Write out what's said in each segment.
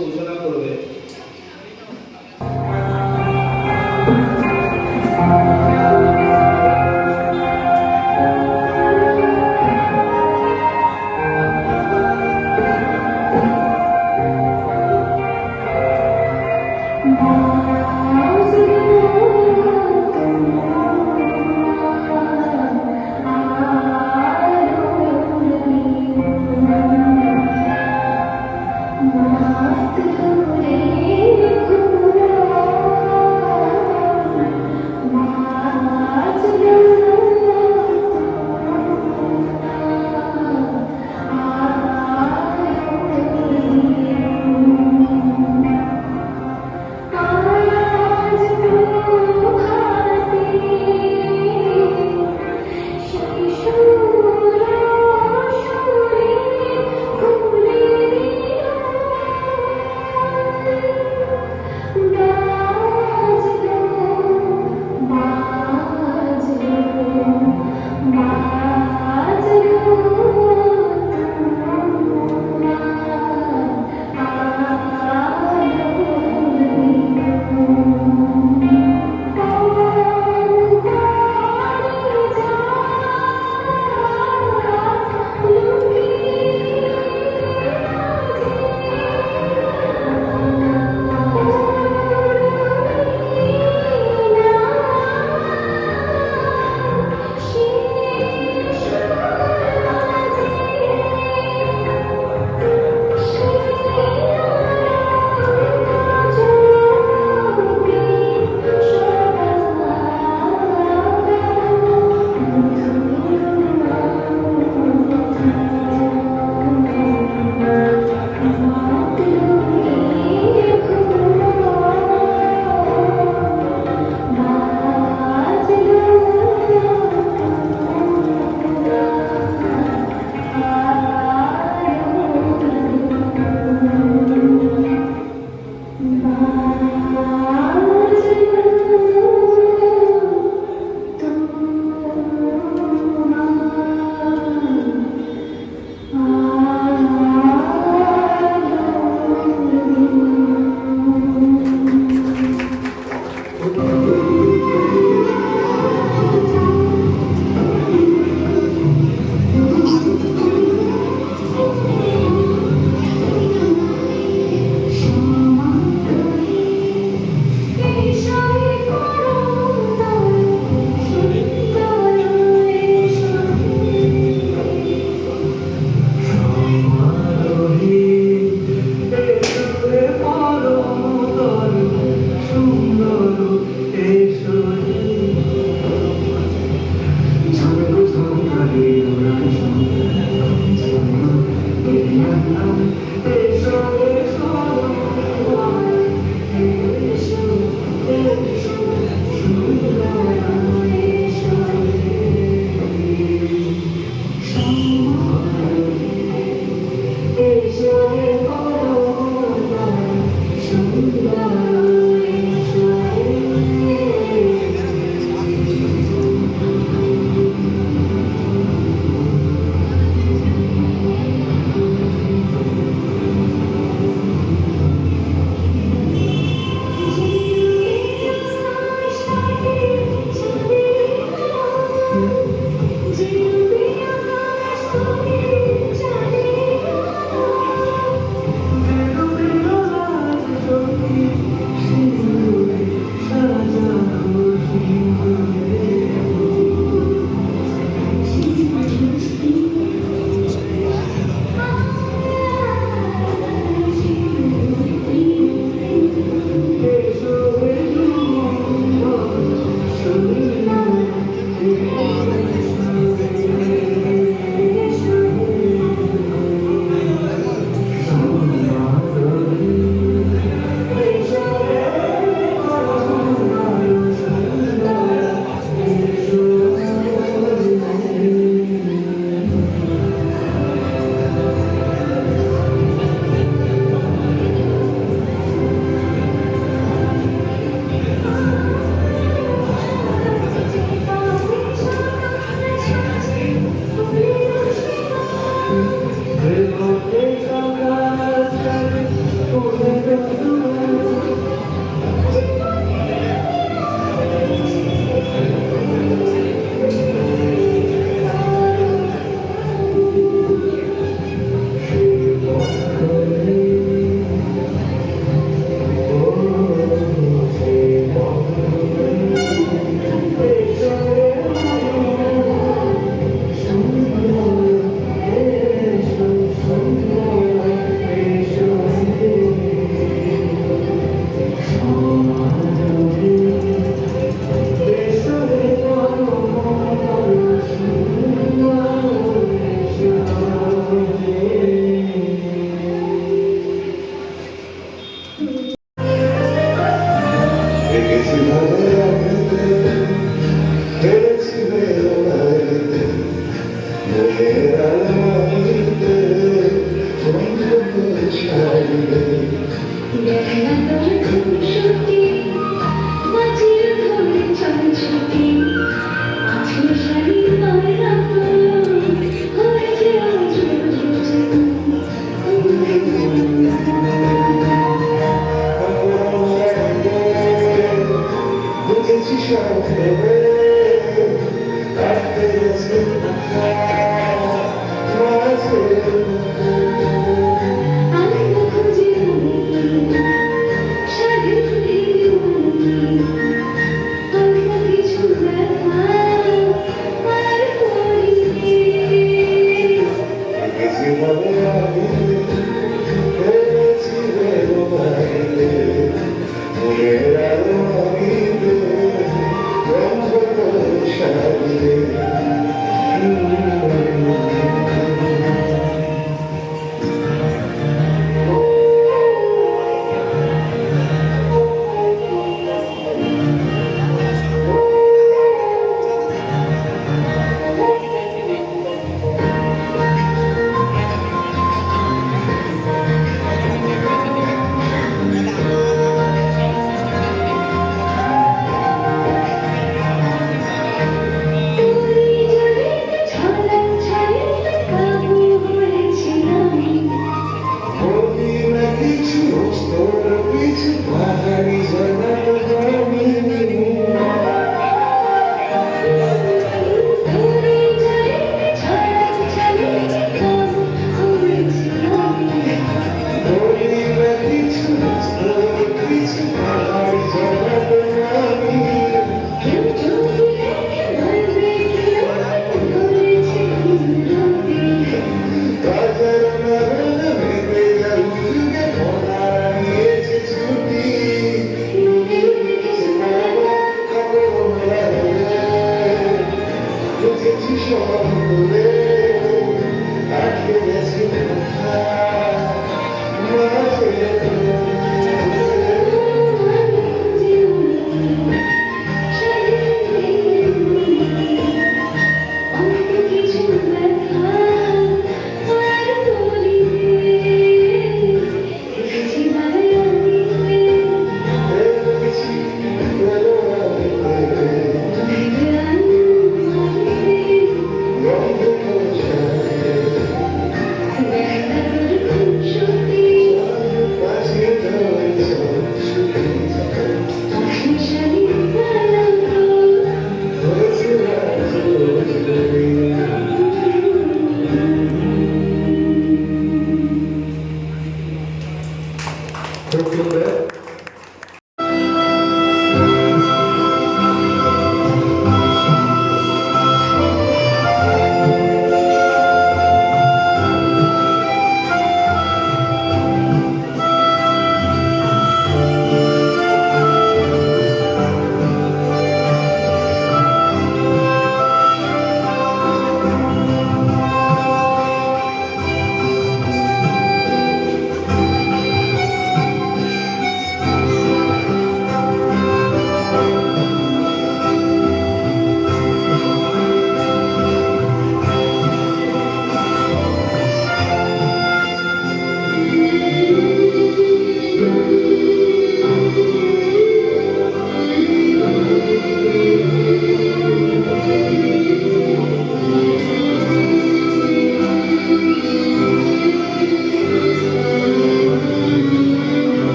ঘোষণা করবে।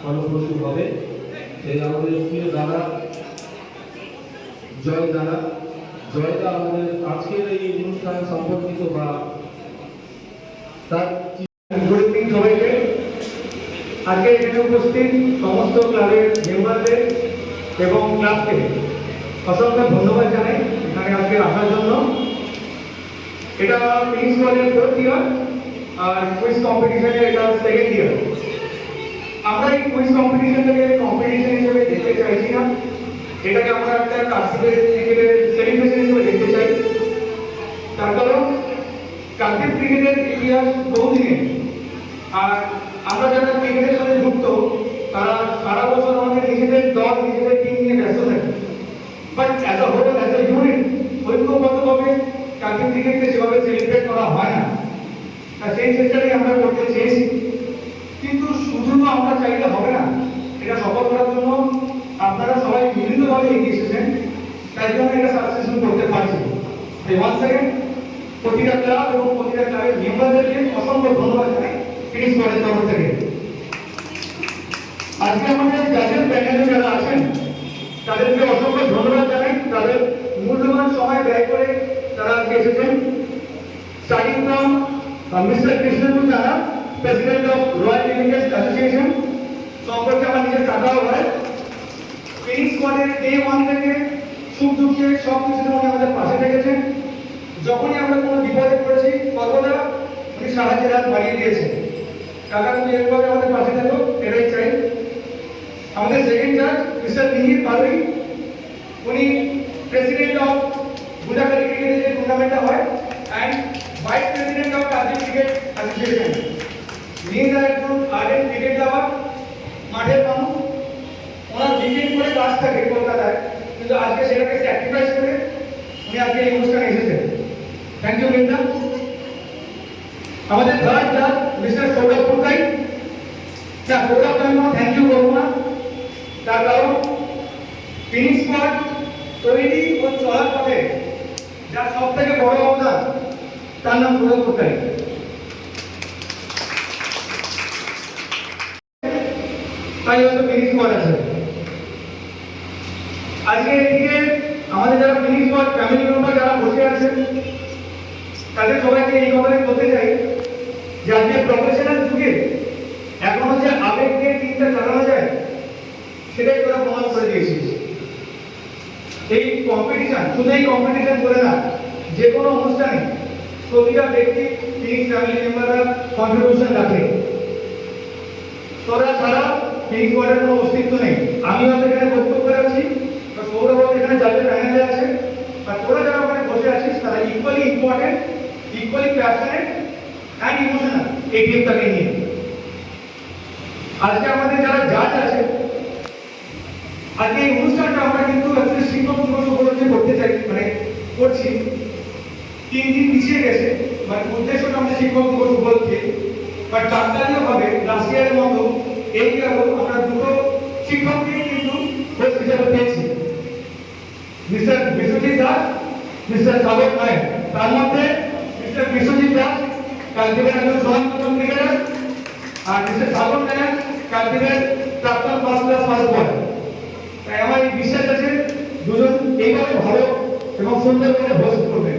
ফলপ্রসূ হবে সেই আমাদের প্রিয় দাদা জয়দা আমাদের আজকের এই অনুষ্ঠান সম্পর্কিত বা তার সবাইকে আজকে এখানে উপস্থিত সমস্ত ক্লাবের মেম্বারদের এবং ক্লাবকে অসংখ্য ধন্যবাদ জানাই এখানে আজকে আসার জন্য। এটা ফিনিশ কলেজের 4th ইয়ার আর কুইজ কম্পিটিশনের এটা 2nd ইয়ার। আমরা এই কুইজ কম্পিটিশনটাকে কম্পিটিশন হিসেবে দেখতে চাইছি না, এটাকে আমরা একটা কার্তিকের সেলিব্রেশন হিসেবে দেখতে চাই। তার কারণ কার্তিক ক্রিকেটের ইতিহাস বহুদিনের, আর আমরা যারা ক্রিকেটের সাথে যুক্ত তারা সারা বছর আমাদের নিজেদের দল নিজেদের টিম নিয়ে ব্যস্ত থাকি, but as a whole as a unit ঐক্যবদ্ধভাবে কার্তিক ক্রিকেটকে সেভাবে সেলিব্রেট করা হয় না। আর সেই চেষ্টাটাই আমরা করতে চেয়েছি, কিন্তু শুধু আমরা চাইলে হবে না, এটা সফল করার জন্য আপনারা সবাই বিভিন্নভাবে এগিয়ে এসেছেন, তাই জন্য এটা সাকসেসফুল করতে পারছি। ওয়ান সেকেন্ড প্রতিটা ক্লাব এবং প্রতিটা ক্লাবের মেম্বারদেরকে অসংখ্য ধন্যবাদ জানাই ফিনিশ কলেজের তরফ থেকে। আজকে আমাদের জাজের প্যানেলে যারা আছেন তাদেরকে অসংখ্য ধন্যবাদ জানাই, তাদের মূল্যবান সময় ব্যয় করে তারা আজকে এসেছেন। স্টার্টিং ফ্রম মিস্টার কৃষ্ণেন্দু জানা, president of royal Indian association, সম্পর্কে আমার নিজের টাকাও হয়। ফিনিশ কলেজের ডে 1 থেকে সুখ দুঃখে সব কিছুতে উনি আমাদের পাশে থেকেছেন। যখনই আমরা কোনো বিপদে পড়েছি সর্বদা উনি সাহায্যের হাত বাড়িয়ে দিয়েছেন। টাকা তুমি এরভাবে আমাদের পাশে থাকো, এটাই চাই। আমাদের সেকেন্ড জাজ মিস্টার মিহির পালুই, উনি প্রেসিডেন্ট অফ গুজাকারি ক্রিকেটের যে টুর্নামেন্টটা হয় and vice president of Kartik cricket association. Mihir একজন আর্জেন্ট ক্রিকেট লাভার, মাঠের মানুষ, ওনার উইকেন্ড করে কাজ থাকে কলকাতায়, কিন্তু আজকে সেটাকে স্যাক্রিফাইস করে উনি আজকে এই অনুষ্ঠানে এসেছেন। Thank you Mihir. আমাদের থার্ড জাজ মিস্টার সৌরভ পুরকাই। সৌরভকে আমি থ্যাংক ইউ করবো না, তার কারণ ফিনিশ স্কোয়াড তৈরি ও চলার পথে যার সব থেকে বড় অবদান তার নাম সৌরভ পুরকাই। তাই হয়তো ফিনিশ স্কোয়াড আছে আজকে। এদিকে আমাদের যারা ফিনিশ স্কোয়াড ফ্যামিলি মেম্বার যারা বসে আছেন তাদের সবাইকে এই কথাই বলতে চাই যে আজকে প্রফেশনাল যুগে এখনো যে আবেগ দিয়ে টিমটা চালানো যায় সেটাই তোরা প্রমাণ করে দিয়েছিস। এই কম্পিটিশন শুধু এই কম্পিটিশন করে না, যে কোনো অনুষ্ঠানে প্রতিটা ব্যক্তি ফিনিক্স ফ্যামিলি মেম্বাররা কন্ট্রিবিউশন রাখে। তোরা ছাড়া ফিনিক্স স্কোয়াডের কোনো অস্তিত্ব নেই। আমি হয়তো এখানে বক্তব্য রাখছি, সৌরভ এখানে যাদের প্যানেলে আছে, আর তোরা যারা ওখানে বসে আছিস তারা equally important, equally passionate and emotional এই টিমটাকে নিয়ে। আজকে আমাদের যারা জাজ আছে, আজকে এই অনুষ্ঠানটা আমরা কিন্তু আসলে শিক্ষক দিবস উপলক্ষে করতে চাই, করছি। 3 দিন পিছিয়ে গেছে, উদ্দেশ্যটা আমাদের শিক্ষক দিবস উপলক্ষে, বাট কাকতালীয় ভাবে লাস্ট ইয়ারের মতো এই ইয়ারও আমরা দুটো শিক্ষককে কিন্তু হোস্ট হিসেবে পেয়েছি, মিস্টার বিশ্বজিৎ দাস, মিস্টার সাগর নায়ক। তার মধ্যে মিস্টার বিশ্বজিৎ দাস কালকের একজন সমাজকর্মী ক্রিকেটার, আর মিস্টার সাগর নায়ক কালকের প্রাক্তন ফার্স্ট ক্লাস ফার্স্ট বয়। তাই আমার এই বিশ্বাস আছে দুজন এইভাবে ভালো এবং সুন্দরভাবে হোস্ট করবে।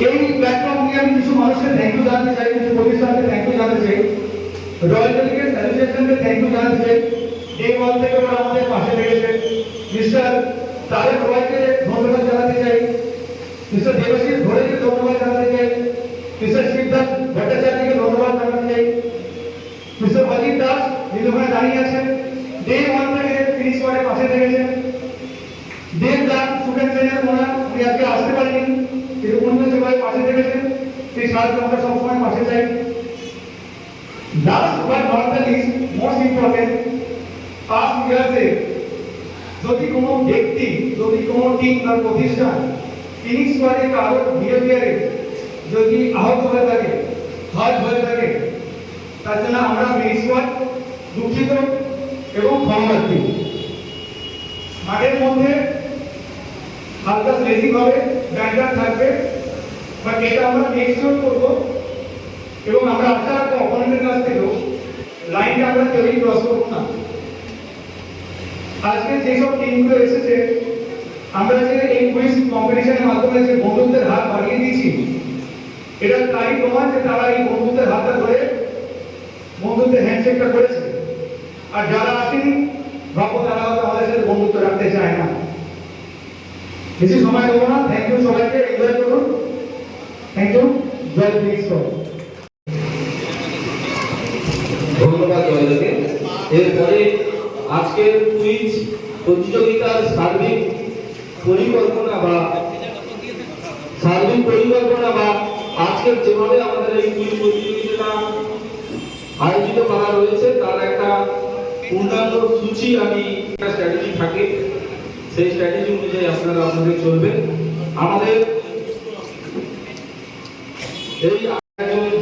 এই প্ল্যাটফর্ম নিয়ে আমি কিছু মানুষকে থ্যাংক ইউ জানাতে চাই, কিছু প্রতিষ্ঠানকে থ্যাংক ইউ জানাতে চাই, রয়্যাল ডেলিগেটস অ্যাসোসিয়েশনকে থ্যাংক ইউ জানাতে চাই। এই ওয়াল থেকে ওরা আমাদের পাশে লেগেছে। মিস্টার তারেক রয়কে ধন্যবাদ জানাতে চাই, মিস্টার দেবাশিস ঘোড়েকে ধন্যবাদ জানাতে চাই, মিস্টার সিদ্ধার্থ ভট্টাচার্যকে ধন্যবাদ জানাতে চাই, মিস্টার অজিত দাস যিনি ওখানে দাঁড়িয়ে আছেন, ডে ওয়ান থেকে ফিনিশ স্কোয়াডের পাশে থেকেছেন। দেব দাস স্টুডেন্ট ট্রেনার, উনি আজকে আসতে পারেনি কিন্তু অন্য সবাই পাশে থেকেছেন, সেই সাহায্য আমরা সবসময় পাশে চাই। Last but not the least, most important, past ইয়ার্সে যদি কোনো ব্যক্তি, যদি কোনো টিম বা প্রতিষ্ঠান ফিনিক্স স্কোয়াডে কারোর বিহেভিয়ারে যদি আহত হয়ে থাকে, হার্ট হয়ে থাকে, তার জন্য আমরা ফিনিক্স স্কোয়াড দুঃখিত এবং ক্ষমাপ্রার্থী। মাঠের মধ্যে হালকা স্ট্রেচিং হবে, ব্যান্ডার থাকবে, বাট এটা আমরা মেক শিওর করবো এবং আমরা আশা রাখবো অপোনেন্টের কাছ থেকেও লাইনটা আমরা কেউই ক্রস করবো না। আজকে যেসব টিমগুলো এসেছে, আমরা যে এই কুইজ কম্পিটিশনের মাধ্যমে যে বন্ধুত্বের হাত বাড়িয়ে দিয়েছি, এটা তারই প্রমাণ যে তারা এই বন্ধুত্বের হাতটা ধরে বন্ধুত্বের হ্যান্ডশেকটা করেছে। আর যারা আসেনি ভাবো তারা হয়তো আমাদের সাথে বন্ধুত্ব রাখতে চায় না। বেশি সময় দেবো না, থ্যাংক ইউ সবাইকে, এনজয় করুন, থ্যাংক ইউ, জয় ফিনিক্স স্কোয়াড। ধন্যবাদ জয়দাকে। এরপরে আজকের কুইজ প্রতিযোগিতার সার্বিক পরিকল্পনা বা আজকের যেভাবে আমাদের এই কুইজ প্রতিযোগিতাটা আয়োজিত করা রয়েছে তার একটা পূর্ণাঙ্গ সূচি, আমি একটা স্ট্র্যাটেজি থাকে, সেই স্ট্র্যাটেজি অনুযায়ী আপনারা আপনাদের চলবেন। আমাদের এই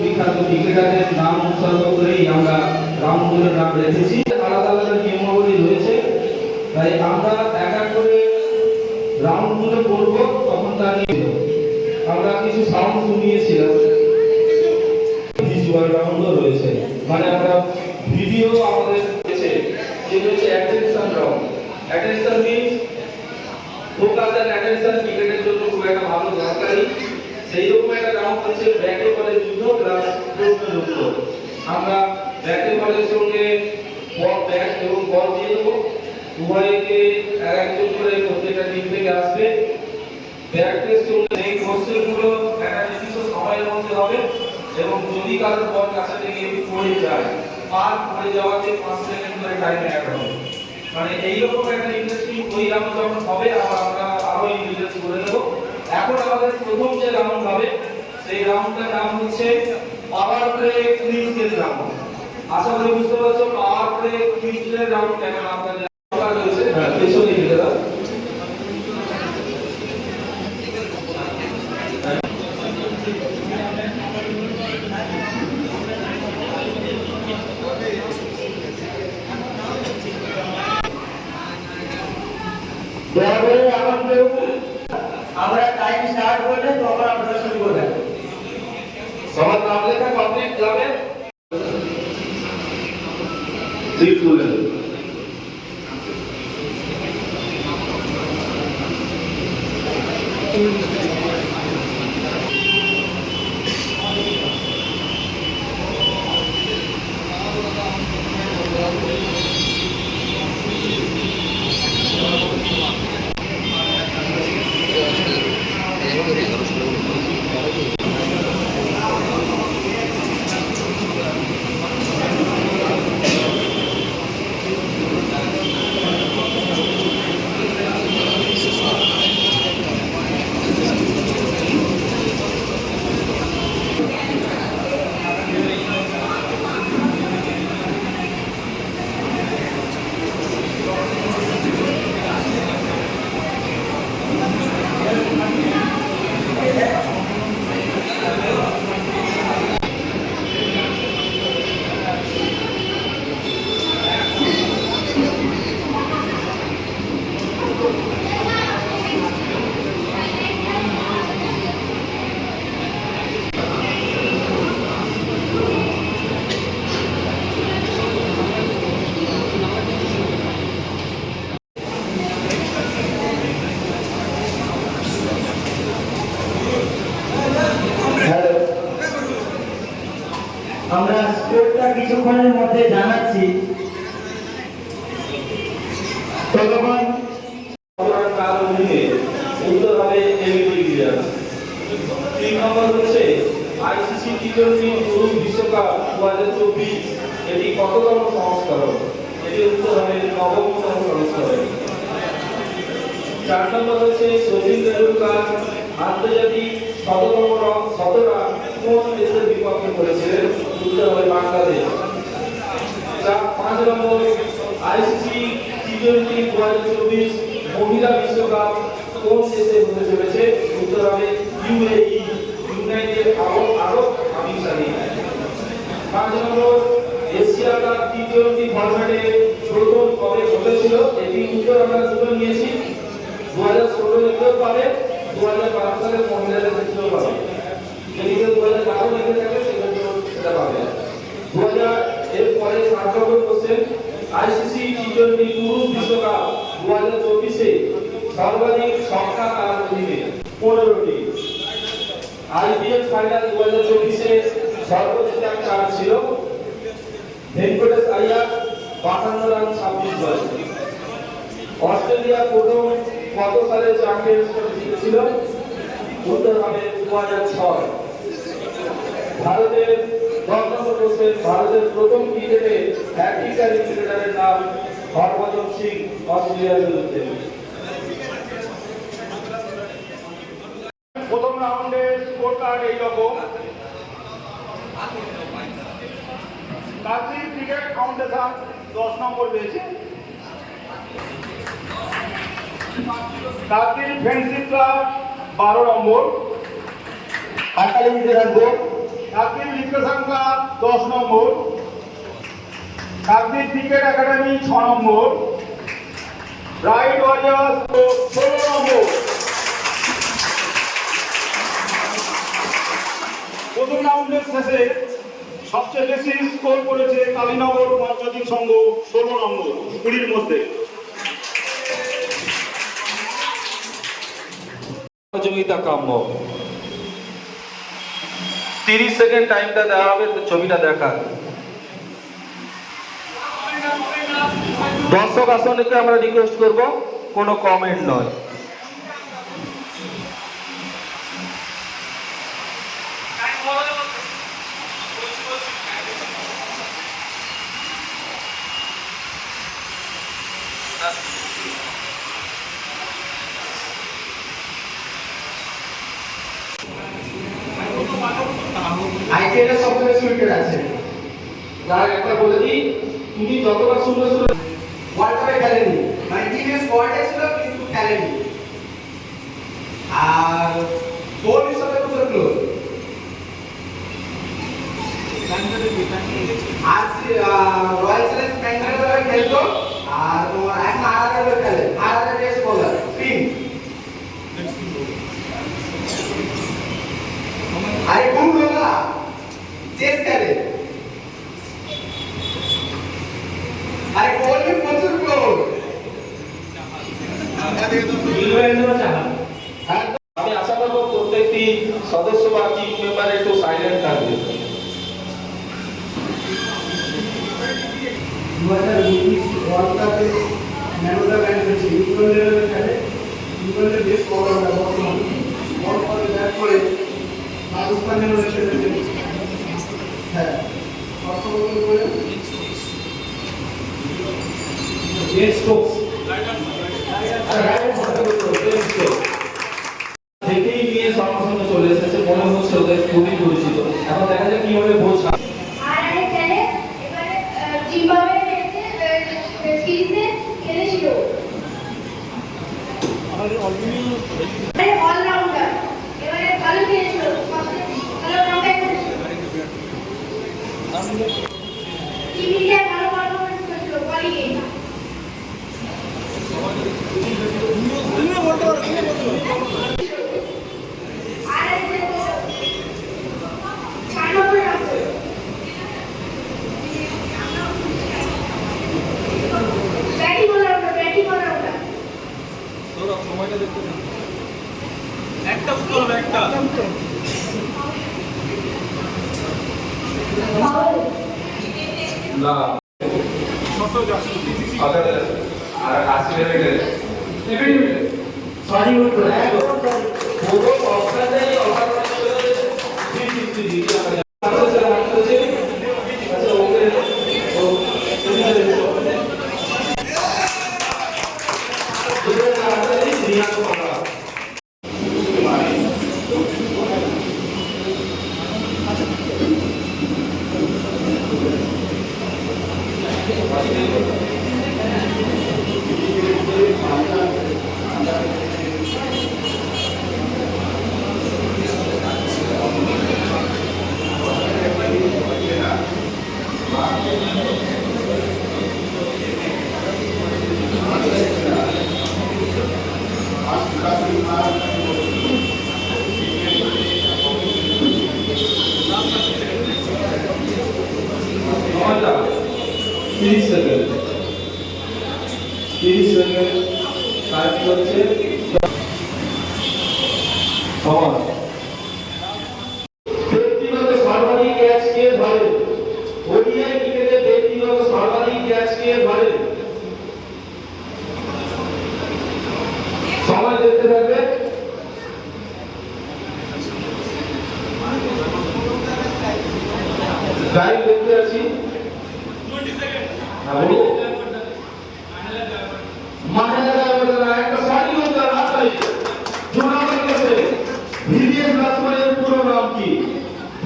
বিখ্যাত ক্রিকেটারের নাম উৎসর্গ করেই আমরা রামমন্দিরের নাম রেখেছি। আলাদা আলাদা নিয়মাবলী রয়েছে, তাই আমরা এক এক করে রাউন্ডগুলো করব, তখন তা নিয়ে আমরা কিছু সাউন্ড শুনিয়েছিলাম। ভিজুয়াল রাউন্ডও রয়েছে, আমরা ভিডিও আমাদের রয়েছে, যেটা হচ্ছে attention round. Attention means focus and attention ক্রিকেটের জন্য খুব একটা ভালো দরকারি। সেই রকম একটা রাউন্ড হচ্ছে ব্যাটে বলে যুদ্ধ প্লাস প্রশ্নযুক্ত। আমরা ব্যাটে বলের সঙ্গে ব্যাট এবং বল দিয়ে দেবো, উভয়কে একজন করে প্রত্যেকটা টিম থেকে আসবে। ব্যাটের সঙ্গে এই কোশ্চেনগুলো একটা নির্দিষ্ট সময়ের মধ্যে হবে এবং যদি কারোর বল কাছে থেকে পড়ে যায়, পার পড়ে যাওয়াতে 5 সেকেন্ড করে টাইম অ্যাড হবে। এইরকম একটা ইন্টারেস্টিং ওই রাউন্ড যখন হবে আমরা আরো ইন্টারেস্ট করে দেবো। এখন আমাদের প্রথম যে রাউন্ড হবে সেই রাউন্ডটার নাম হচ্ছে পাওয়ার প্লে কুইজের রাউন্ড। আশা করি বুঝতে পারছো পাওয়ার প্লে কুইজের রাউন্ড কেন নামটা দেওয়া হয়েছে। পেছনে লিখে দাও। নাম লেখা কমপ্লিট ক্লাবের লিড তুলে হ্যালো, আমরা স্কোরটা কিছুক্ষণের মধ্যে জানাচ্ছি। ততক্ষণ কার অধীনে উত্তর হবে এমএলএ প্লেয়ার। 3 নম্বর হচ্ছে আইসিসি টি20 পুরুষ বিশ্বকাপ 2024 এটি কততম সংস্করণ? এটি উত্তর হবে 9তম সংস্করণ। 4 নম্বর হচ্ছে সচিন তেন্ডুলকর আন্তর্জাতিক শতরা কোন দেশের বিপক্ষে করেছিলেন? উত্তর হবে বাংলাদেশ। 5 নম্বর আইসিসি টি20 2024 মহিলা বিশ্বকাপ কোন দেশে হতে চলেছে? উত্তর হবে ইউএই, ইউনাইটেড আরব আমিরাত। 5 নম্বর এশিয়া কাপ টি20 ফরম্যাটে প্রথম কবে হয়েছিল? এটি উত্তর আমরা দুটো নিয়েছি, 2016 লিখতেও পাবে, 2012 সালের মহিলাদের ক্ষেত্রেও পাবে। যদি কেউ 2012 লিখে থাকে সেক্ষেত্রেও সেটা পাবে। 2000 এর পরে 7 নম্বর কোশ্চেন, আইসিসি টি20 পুরুষ বিশ্বকাপ 2024 সর্বাধিক সংখ্যা কার অধীনে? 15টি। আইপিএল ফাইনাল 2024 সর্বোচ্চ রান কার ছিল? ভেঙ্কটেশ আইয়ার 52 রান 26 বলে। অস্ট্রেলিয়া প্রথম কত সালে চ্যাম্পিয়নশিপ জিতেছিল? উত্তর হবে 2006। ভারতের 10 নম্বর কোশ্চেন, ভারতের প্রথম ক্রিকেটে হ্যাট্রিকারী ক্রিকেটারের নাম হরভজন সিং অস্ট্রেলিয়ার বিরুদ্ধে। প্রথম রাউন্ডে স্কোর কার্ড এইরকম। কাশি ক্রিকেট ফাউন্ডেশন 10 নম্বর পেয়েছে। কাশি ফ্রেন্ডশিপ ক্লাব 12 নম্বর। হাততালি দিতে থাকবো। কাশি লিক্রেশন ক্লাব 10 নম্বর। কাশি ক্রিকেট একাডেমি 6 নম্বর। রাইট ওয়ারিয়ার্স 16 নম্বর। প্রথম রাউন্ডের শেষে সবচেয়ে বেশি স্কোর করেছে কালীনগর পঞ্চায়েত সংঘ 16 নম্বর 20 মধ্যে। সহযোগিতা কাম্য। 30 সেকেন্ড টাইমটা দেওয়া হবে তো ছবিটা দেখা। দর্শক আসনকে আমরা রিকোয়েস্ট করব কোনো কমেন্ট নয়। আইপিএল এর সবচেয়ে বেশি উইকেট আছে। যার একটা বলে দিই, তুমি যতবার সুন্দর সুন্দর ওয়ার্ল্ড কাপে খেলেনি, মানে টিমের স্কোয়াডে ছিল কিন্তু খেলেনি। আর গোল হিসাবে কত ক্লোজ? আর রয়্যাল চ্যালেঞ্জ ব্যাঙ্গালোর খেলতো, আর তোমার এখন আরআরএল খেলে। আরআরএল এর বোলার স্পিন। আরে কোন বলা 2022 ওয়ার্ল্ড কাপে ম্যান অফ দ্য ম্যাচ হয়েছে ইংল্যান্ডের খেলে। ইংল্যান্ডের বেশ অলরাউন্ডার বর্তমানে বল করে ব্যাট করে পাকিস্তানের হয়ে খেলেছেন। হ্যাঁ অর্থমন্ত্রী করে বেন স্টোকস থেকেই নিয়ে সর্বসামনে চলে এসেছে, মনে হচ্ছে ওদের খুবই পরিচিত। এখন দেখা যাক কিভাবে বোঝা। আর আগে খেলে এবারে জিম্বাবুয়ে সিরিজে খেলেছিল। আরে অলরাউন্ডার এবারে ভালো খেলেছিল, ভালো কমব্যাক করেছিল। টিম ইন্ডিয়া ভালো পারফরম্যান্স করেছিল কোয়ালিফাই। আর আগে 96 রান করেছিল। ব্যাটিং অলরাউন্ডার একটা উত্তর হবে একটা না আর আসলে সরি উত্তর পুরো অবস্থাতেই অলরাউন্ডার ছিল। জি আচ্ছা ওকে ও সময়টা 30 সেকেন্ড টাইম করছে সময়। ব্যক্তিগত সর্বাধিক ক্যাচ কে ধরে? ওডিআই ক্রিকেটে ব্যক্তিগত সর্বাধিক ক্যাচ কে ধরে? সময় দেখতে থাকবে। টাইম দেখতে আছি। হ্যাঁ বলো। মাহেন্দ্র একটা সঠিক উত্তর হাততালি। জোনাবার কাছে ভিভিএস লক্ষ্মণের পুরো নাম কি?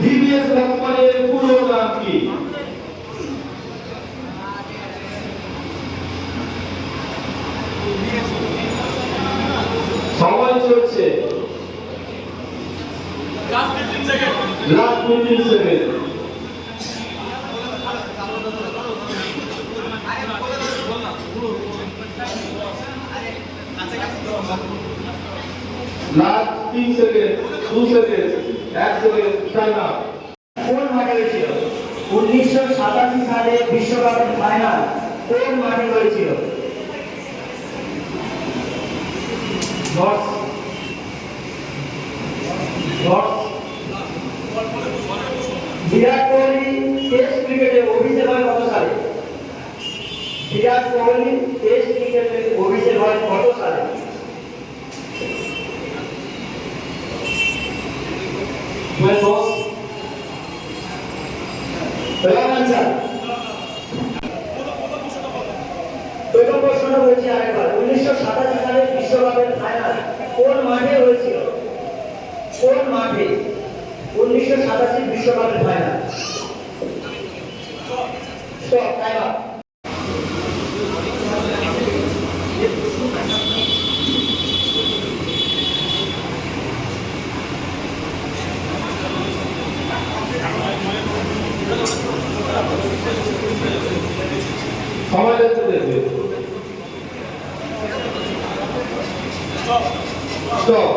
ভিভিএস লক্ষ্মণের পুরো নাম কি? সময় চলছে। Last 15 second last 15 second. Last 3 second 2 second 1 second time up. কোন মাঠে হয়েছিল? 1987 সালে বিশ্বকাপের ফাইনাল কোন মাঠে হয়েছিল? বিরাট কোহলি টেস্ট ক্রিকেটে অভিষেক হয় কত সালে? বিরাট কোহলি টেস্ট ক্রিকেটে অভিষেক হয় কত সালে? প্রথম প্রশ্নটা বলছি আরেকবার, 1987 সালে বিশ্বকাপের ফাইনাল কোন মাঠে হয়েছিল? কোন মাঠে 1987 বিশ্বকাপের ফাইনাল? Stop, time up. সময় দেখতে দেখবে। স্টপ।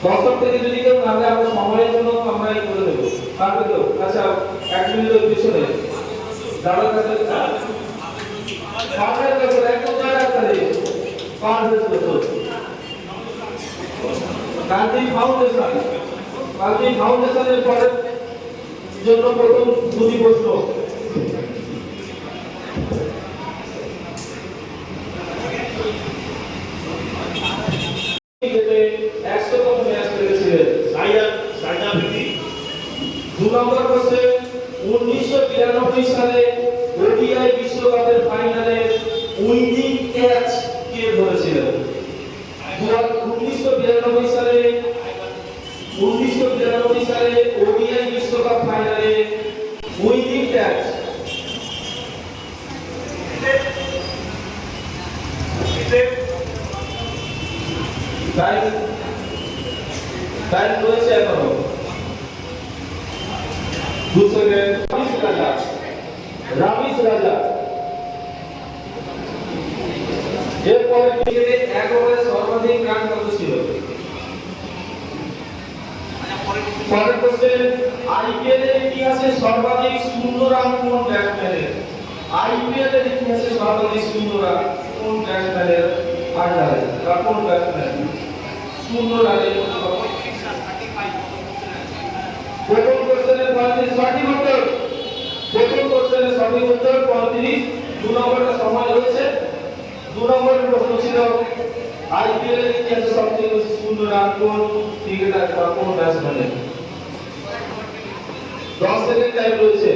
দর্শক থেকে যদি কেউ নামে আমরা সময়ের জন্য আমরা এই করে দেবো। পারবে তো? আচ্ছা 1 মিনিটের পিছনে দাদার কাছে পারবে তো? একদম জায়গা করে পারবে তো? গান্ধী ফাউন্ডেশনের পরের জন্য প্রথম দুটি প্রশ্ন। 2 নম্বর কোশ্চেন 1992 সালে ওডিআই বিশ্বকাপের ফাইনালে উইনিং ক্যাচ কে ধরেছিলেন? 1992 সালে ওডিআই বিশ্বকাপ ফাইনালে উইনিং ক্যাচ টাইম রয়েছে এখনো 2 সেকেন্ড। রামিস রাজা। এরপরে ক্রিকেটে এক ওভারে সর্বাধিক রান কত ছিল? পরের কোশ্চেন আইপিএল এর ইতিহাসে সর্বাধিক শূন্য রান কোন ব্যাটসম্যানের? আইপিএল এর ইতিহাসে সর্বাধিক শূন্য রান কোন ব্যাটসম্যানের আন্ডারে বা কোন ব্যাটসম্যান শূন্য রানে? প্রথম কোশ্চেনের 35 সঠিক উত্তর। প্রথম কোশ্চেনের সঠিক উত্তর 35। 2 নম্বরটা সময় রয়েছে। 2 নম্বরের প্রশ্ন ছিল আইপিএল এর ইতিহাসে সবচেয়ে বেশি শূন্য রান কোন ক্রিকেটার বা কোন ব্যাটসম্যানের? 10 সেকেন্ড টাইম রয়েছে।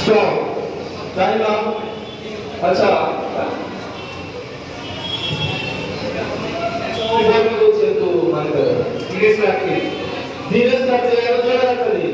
স্টপ। Time up. আচ্ছা কি বলতে বলছেন তো মানে ধীরেশ রাখি এত জোরে রাখলি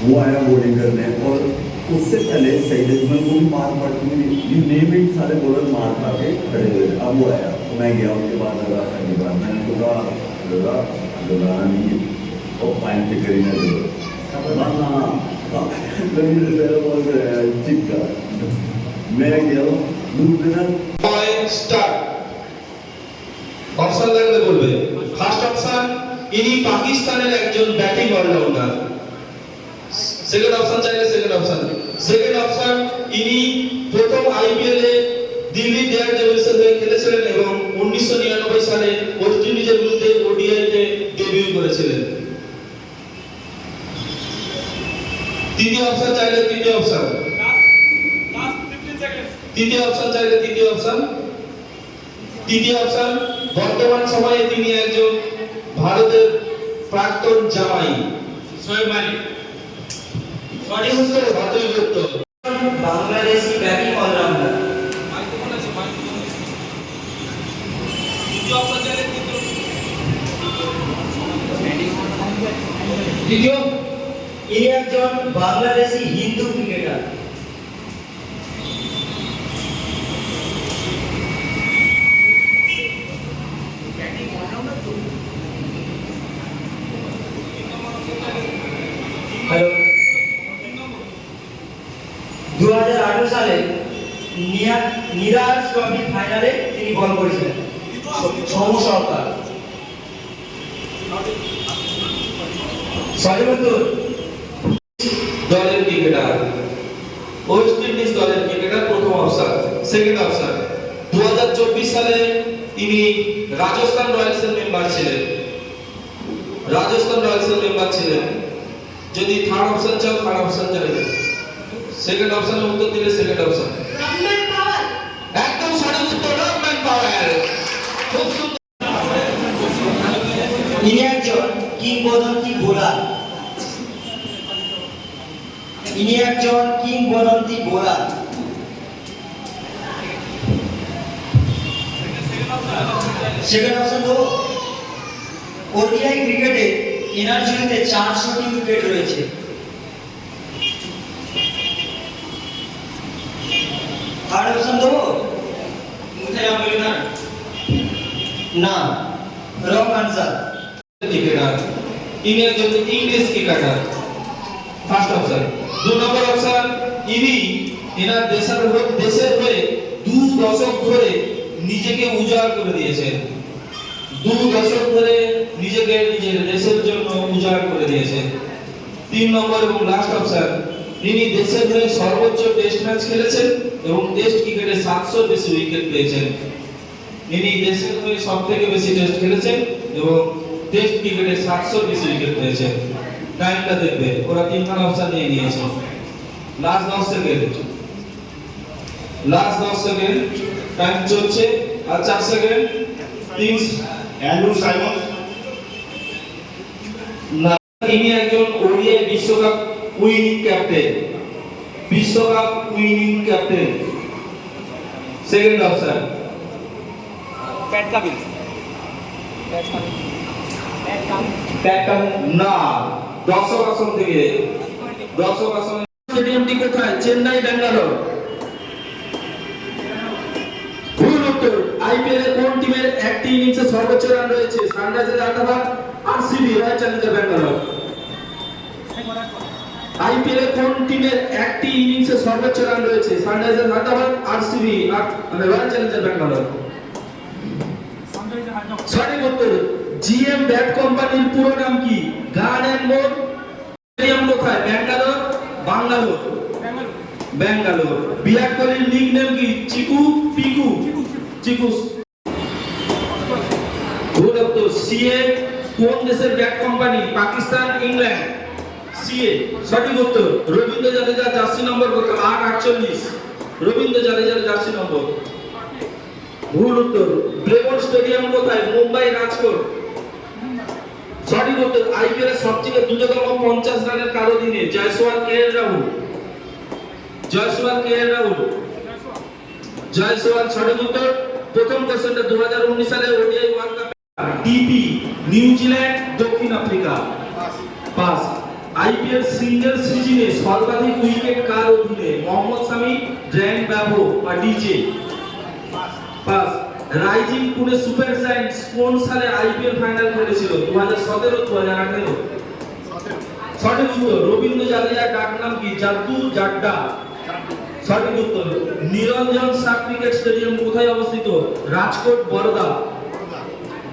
वो आया बॉलिंग करने और उससे पहले सईद अजमल को भी मार पड़ती यू नेम इट सारे बॉलर मार खा के खड़े हुए थे। अब वो आया तो मैं गया उसके बाद लगा सही बात मैंने सोचा लगा नहीं और पाइन से करी ना चिक्का मैं गया दूसरा স্টার্ট অপশন লাগলে বলবে। ফার্স্ট অপশন ইনি পাকিস্তানের একজন ব্যাটিং অলরাউন্ডার। সেকেন্ড অপশন চাইলে সেকেন্ড অপশন ইনি প্রথম আইপিএল এ দিল্লি ডেয়ারডেভিলসের হয়ে খেলেছিলেন এবং 1999 সালে ওয়েস্ট ইন্ডিজের বিরুদ্ধে ওডিআই তে ডেবিউ করেছিলেন। তৃতীয় অপশন চাইলে তৃতীয় অপশন তৃতীয় অপশন বর্তমান সময়ে তিনি একজন ভারতের প্রাক্তন জামাই সোহেব মালিক। সঠিক উত্তর ভারতীয় উত্তর। Bangladeshi batting allrounder. দ্বিতীয় ইনি একজন বাংলাদেশি হিন্দু ক্রিকেটার। হ্যালো 2008 সালে নিরাজ ট্রফি ফাইনালে তিনি বল করেছিলেন। সৌম্য সরকার। সঠিক উত্তর। দলের ক্রিকেটার ওয়েস্ট ইন্ডিজ দলের ক্রিকেটার প্রথম অপশন। সেকেন্ড অপশন 2024 সালে তিনি রাজস্থান রয়্যালসের মেম্বার ছিলেন। যদি থার্ড অপশন চাও থার্ড অপশন চাইবে। সেকেন্ড অপশনের উত্তর দিলে সেকেন্ড অপশন। রহমান পাওয়ার। একদম সঠিক উত্তর রহমান পাওয়ার। খুব সুন্দর। ইনি একজন কিংবদন্তি বোলার। সেকেন্ড অপশন তো ওডিআই ক্রিকেটে এনার ঝুলিতে 400টি উইকেট রয়েছে। থার্ড অপশন দেবো? না, রং আনসার। ক্রিকেটার ইনি একজন ইংলিশ ক্রিকেটার। First option. 2 নম্বর অপশন ইনি এনার দেশের হয়ে 2 দশক ধরে নিজেকে উজাড় করে দিয়েছেন। 2 দশক ধরে নিজেকে নিজের দেশের জন্য উজাড় করে দিয়েছেন। 3 নম্বর এবং লাস্ট অপশন ইনি দেশের হয়ে সর্বোচ্চ টেস্ট ম্যাচ খেলেছেন এবং টেস্ট ক্রিকেটে 700 বেশি উইকেট পেয়েছেন। ইনি দেশের হয়ে সবথেকে বেশি টেস্ট খেলেছেন এবং টেস্ট ক্রিকেটে 700 বেশি উইকেট পেয়েছেন। টাইমটা দেখবে ওরা তিনখানা অপশন নিয়ে নিয়েছে। লাস্ট 10 সেকেন্ড টাইম চলছে আর 4 সেকেন্ড। Andrew Simon. না, ইনি একজন ওডিআই বিশ্বকাপ winning captain. Second option Pat Cummins. না, দর্শক আসন থেকে। স্টেডিয়ামটি কোথায়? চেন্নাই, ব্যাঙ্গালোর। ভুল উত্তর। আইপিএল এর কোন টিমের একটি ইনিংসে সর্বোচ্চ রান রয়েছে? Sunrisers Hyderabad, RCB, royal Challenger Bangalore. IPL এর কোন টিমের একটি ইনিংসে সর্বোচ্চ রান রয়েছে? Sunrisers Hyderabad, RCB, royal Challenger Bangalore. সঠিক উত্তর। জিএম ব্যাট কোম্পানির পুরো নাম কি? গান এন্ড মোর। স্টেডিয়াম কোথায়? ব্যাঙ্গালোর। বিরাট কোহলির নিক নেম কি? চিকু, পিকু? চিকু। ভুল উত্তর। সিএ কোন দেশের bat company? Pakistan, England. CA সঠিক উত্তর। রবীন্দ্র জাদেজার জার্সি নম্বর কত? 848। রবীন্দ্র জাদেজার জার্সি নম্বর। ভুল উত্তর। ব্রেবল স্টেডিয়াম কোথায়? মুম্বাই, রাজকোট। সঠিক উত্তর। আইপিএল এর সবথেকে দ্রুততম 50 রানের কারো দিনে? জয়সওয়াল, কেএল রাহুল। জয়সওয়াল সঠিক উত্তর। প্রথম কোশ্চেনটা 2019 সালে ওডিআই ওয়ার্ল্ড কাপে ডিপি নিউজিল্যান্ড, দক্ষিণ আফ্রিকা। পাস। আইপিএল সিঙ্গেল সিজনে সর্বাধিক উইকেট কার অধীনে? মোহাম্মদ শামি, ড্রেন ব্যাভো বা DJ? Pass. Rising Pune super giants কোন সালে আইপিএল ফাইনাল খেলেছিল? 2017, 2018? সঠিক উত্তর। রবীন্দ্র জাদেজার ডাক নাম কি? জাদ্দু, জাড্ডা? সঠিক উত্তর। নিরঞ্জন শাহ ক্রিকেট স্টেডিয়াম কোথায় অবস্থিত? রাজকোট, বরোদা?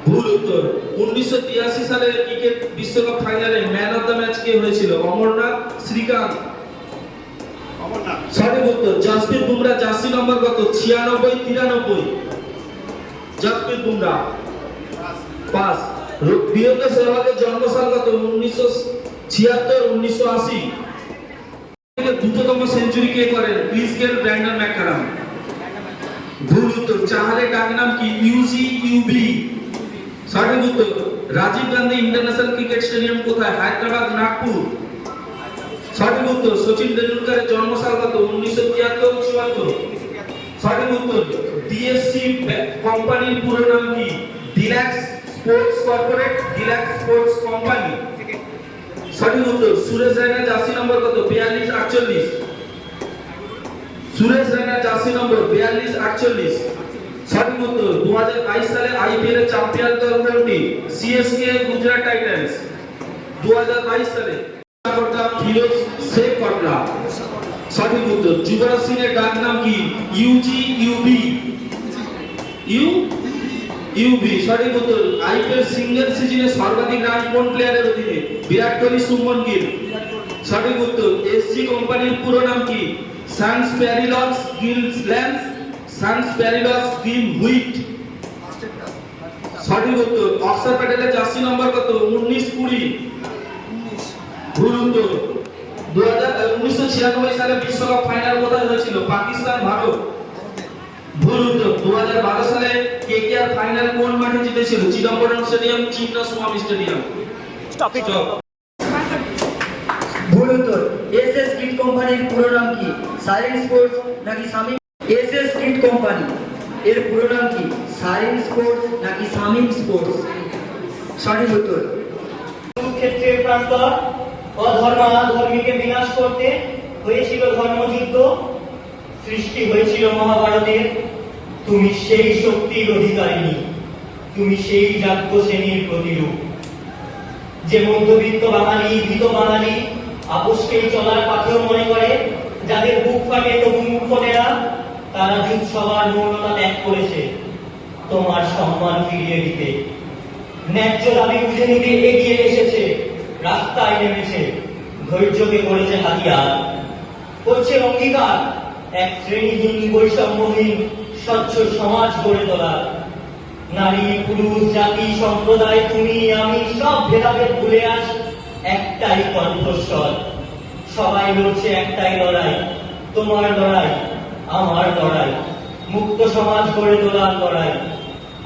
ভুল উত্তর। 1983 সালের ক্রিকেট বিশ্বকাপ ফাইনালে ম্যান অফ দ্য ম্যাচ কে হয়েছিল? অমরনাথ, শ্রীকান্ত? সঠিক উত্তর। জাসপ্রীত বুমরা জার্সি নম্বর কত? 96, 93? জাসপ্রীত বুমরা। পাস। বীরেন্দ্র সেহবাগের জন্মসাল কত? 1976, 1980? দ্রুততম সেঞ্চুরি কে করেন? Chris Gayle, Brandon ম্যাককারাম? ভুল উত্তর। চাহালের ডাক নাম কি? ইউজি, ইউবি? সঠিক উত্তর। Rajiv Gandhi international cricket stadium কোথায়? হায়দ্রাবাদ, নাগপুর? সঠিক উত্তর। সচিন তেন্ডুলকরের জন্মসাল কত? 1973, 74? সঠিক উত্তর। ডিএসসি কোম্পানির পুরো নাম কি? Deluxe sports corporate, deluxe sports company? সঠিক উত্তর। সুরেশ রায়নার জার্সি নম্বর কত? 42, 48? সুরেশ রায়নার জার্সি নম্বর 42, 48? সঠিক উত্তর। 2022 সালে আইপিএল এর চ্যাম্পিয়ন দল কোনটি? CSK, Gujarat Titans? 2022 সালে কর্তা ফিরোজ শেখ কটরা? সঠিক উত্তর। যুবরাজ সিং এর ডাক নাম কি? ইউজি, ইউবি? ইউবি? সঠিক উত্তর। আইপিএল সিঙ্গেল সিজনে সর্বাধিক রান কোন প্লেয়ারের অধীনে? বিরাট কোহলি, শুভমন গিল? সঠিক উত্তর। এসজি কোম্পানির পুরো নাম কি? Sanspareils Greenlands, Sanspareils green wheat? সঠিক উত্তর। অক্ষর প্যাটেলের জার্সি নম্বর কত? 19, 20? ভুল উত্তর। 1996 সালে বিশ্বকাপ ফাইনাল কোথায় হয়েছিল? পাকিস্তান, ভারত? ভুল উত্তর। 2012 সালে কেকেআর ফাইনাল কোন মাঠে জিতেছিল? Chidambaram stadium, Chinnaswamy stadium? Stop. ভুল উত্তর। এসএস কিট কোম্পানির পুরো নাম কি? সাইলেন্ট স্পোর্টস নাকি শামিম? এসএস কিট কোম্পানি এর পুরো নাম কি? সাইলেন্ট স্পোর্টস নাকি শামিম স্পোর্টস? সঠিক উত্তর। কুরুক্ষেত্রের প্রান্তর অধর্মকে বিনাশ করতে হয়েছিল ধর্মযুদ্ধ, সৃষ্টি হয়েছিল মহাভারতের। তুমি সেই শক্তির অধিকারিণী, তুমি সেই জাগ্য শ্রেণীর প্রতিরূপ, যে মধ্যবিত্ত বাঙালি, ভীত বাঙালি আপোষকেই চলার পাথেও মনে করে, যাদের বুক ফাটে তবু মুখ ফোটে না, তারা যুদ্ধ সবার মৌনতা ত্যাগ করেছে তোমার সম্মান ফিরিয়ে দিতে। ন্যায্য দাবি বুঝে নিতে এগিয়ে এসেছে, রাস্তায় নেমেছে, ধৈর্যকে করেছে হাতিয়ার, করছে অঙ্গীকার এক শ্রেণীহীন, বৈষম্যহীন, স্বচ্ছ সমাজ গড়ে তোলার। নারী, পুরুষ, জাতি, সম্প্রদায়, তুমি আমি সব ভেদাভেদ ভুলে আজ একটাই কণ্ঠস্বর। সবাই লড়ছে একটাই লড়াই, তোমার লড়াই, আমার লড়াই, মুক্ত সমাজ গড়ে তোলার লড়াই,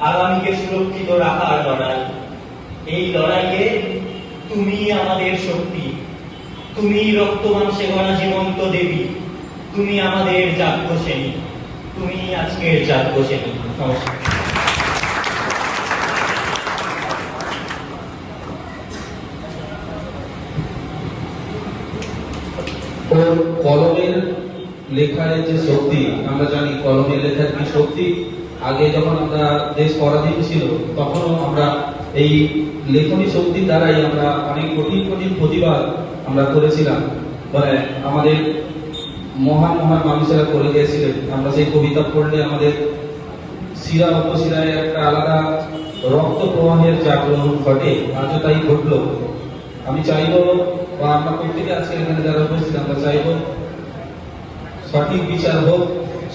আগামীকে সুরক্ষিত রাখার লড়াই। এই লড়াইয়ে তুমি আমাদের শক্তি, তুমি রক্ত মাংসে গড়া জীবন্ত দেবী, তুমি আমাদের জাগ্য শ্রেণী, তুমি আজকের জাগ্য শ্রেণী। নমস্কার। ওর কলমের লেখার যে শক্তি, আমরা জানি কলমের লেখার কি শক্তি। আগে যখন আমরা দেশ পরাধীন ছিল তখনও আমরা এই লেখনী শক্তির দ্বারাই আমরা অনেক কঠিন কঠিন প্রতিবাদ আমরা করেছিলাম। মানে আমাদের মহান মহান মানুষেরা করে গিয়েছিলেন। আমরা সেই কবিতা পড়লে আমাদের শিরা উপশিরায় একটা আলাদা রক্ত প্রবাহের জাগরণ ঘটে, আজও তাই ঘটলো। আমি চাইবো, বা আমরা প্রত্যেকে আজকে এখানে যারা উপস্থিত, আমরা চাইবো সঠিক বিচার হোক,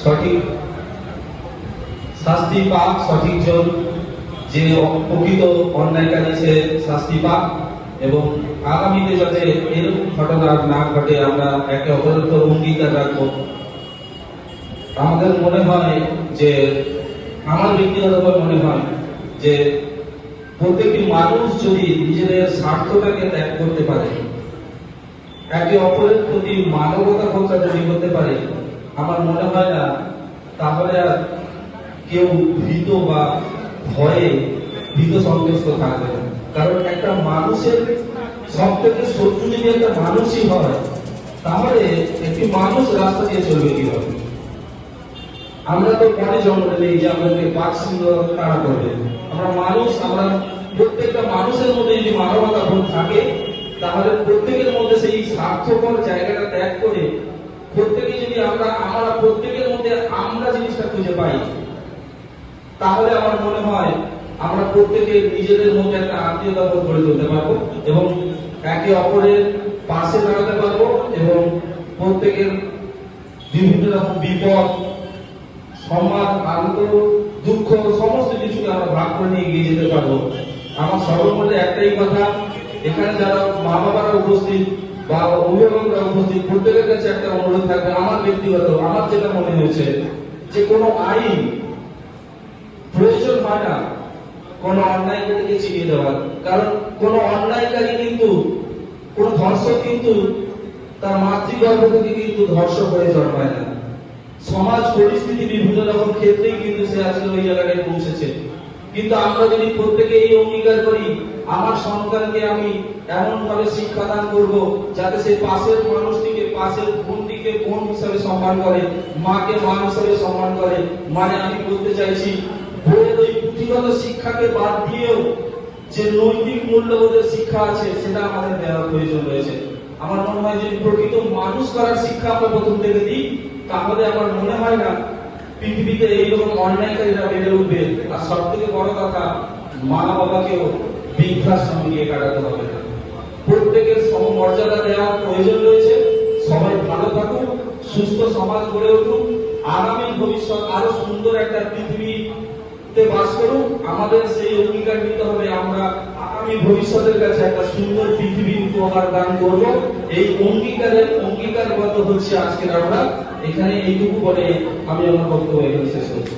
সঠিক শাস্তি পাক, সঠিক জন যে প্রকৃত অন্যায়কারী সে শাস্তি পাক, এবং আগামীতে যাতে এরকম ঘটনা না ঘটে আমরা একে অপরের উপর অঙ্গীকার রাখবো। আমাদের মনে হয় যে, আমার ব্যক্তিগতভাবে মনে হয় যে প্রত্যেকটি মানুষ যদি নিজেদের স্বার্থটাকে ত্যাগ করতে পারে, একে অপরের প্রতি মানবতা হত্যা যদি করতে পারে, আমার মনে হয় না তাহলে আর কেউ ভীত বা ভয়ে ভীত সন্তুষ্ট থাকবে না। কারণ একটা মানুষের সব থেকে শত্রু যদি একটা মানুষই হয়, তাহলে একটি মানুষ রাস্তা দিয়ে চলবে কিভাবে? আমরা তো পরে জন্ম নেই যে আমাদেরকে বাক সিংহ তাড়া করবে। আমরা মানুষ, আমরা প্রত্যেকটা মানুষের মধ্যে যদি মানবতা বোধ থাকে, তাহলে প্রত্যেকের মধ্যে সেই স্বার্থপর জায়গাটা ত্যাগ করে প্রত্যেকে যদি আমরা প্রত্যেকের মধ্যে আমরা জিনিসটা খুঁজে পাই, তাহলে আমার মনে হয় আমরা প্রত্যেকে নিজেদের মধ্যে একটা আত্মীয়তা বোধ গড়ে তুলতে পারবো এবং একে অপরের পাশে দাঁড়াতে পারবো এবং প্রত্যেকের বিভিন্ন রকম বিপদ, সম্মান, আনন্দ, দুঃখ সমস্ত কিছুকে আমরা ভাগ করে নিয়ে এগিয়ে যেতে পারবো। আমার সবার মধ্যে একটাই কথা, এখানে যারা মা বাবারা উপস্থিত বা অভিভাবকরা উপস্থিত, প্রত্যেকের কাছে একটা অনুরোধ থাকবে। আমার ব্যক্তিগত, আমার যেটা মনে হয়েছে যে কোনো আইন প্রয়োজন হয় না কোন অন্যায়কারীকে চিনিয়ে দেওয়ার, কারণ কোন অন্যায়কারী কিন্তু, কোন ধর্ষক কিন্তু তার মাতৃগর্ভ থেকে কিন্তু ধর্ষক হয়ে জন্মায় না। সমাজ পরিস্থিতি বিভিন্ন রকম ক্ষেত্রেই কিন্তু সে আজকে ওই জায়গাটায় পৌঁছেছে। কিন্তু আমরা যদি প্রত্যেকে এই অঙ্গীকার করি, আমার সন্তানকে আমি এমন ভাবে শিক্ষাদান করব যাতে সে পাশের মানুষটিকে, পাশের বোনটিকে বোন হিসাবে সম্মান করে, মাকে মা হিসাবে সম্মান করে, মানে আমি বলতে চাইছি বইয়ের ওই পুঁথিগত শিক্ষাকে বাদ দিয়েও যে নৈতিক মূল্যবোধের শিক্ষা আছে সেটা আমাদের দেওয়ার প্রয়োজন রয়েছে। আমার মনে হয় যদি প্রকৃত মানুষ করার শিক্ষা আমরা প্রথম থেকে দিই, তাহলে আমার মনে হয় না পৃথিবীতে এইরকম অন্যায়কারীরা বেড়ে উঠবে। আর সব থেকে বড় কথা, মা বাবাকেও বৃদ্ধাশ্রমে গিয়ে কাটাতে হবে না। প্রত্যেকের সমমর্যাদা দেওয়ার প্রয়োজন রয়েছে। সবাই ভালো থাকুক, সুস্থ সমাজ গড়ে উঠুক, আগামী ভবিষ্যৎ আরো সুন্দর একটা পৃথিবীতে বাস করুক। আমাদের সেই অঙ্গীকার নিতে হবে, আমরা আগামী ভবিষ্যতের কাছে একটা সুন্দর পৃথিবী উপহার দান করব। এই অঙ্গীকারবদ্ধ হচ্ছে আজকের আমরা এখানে। এইটুকু বলে আমি আমার বক্তব্য এখানে শেষ করছি।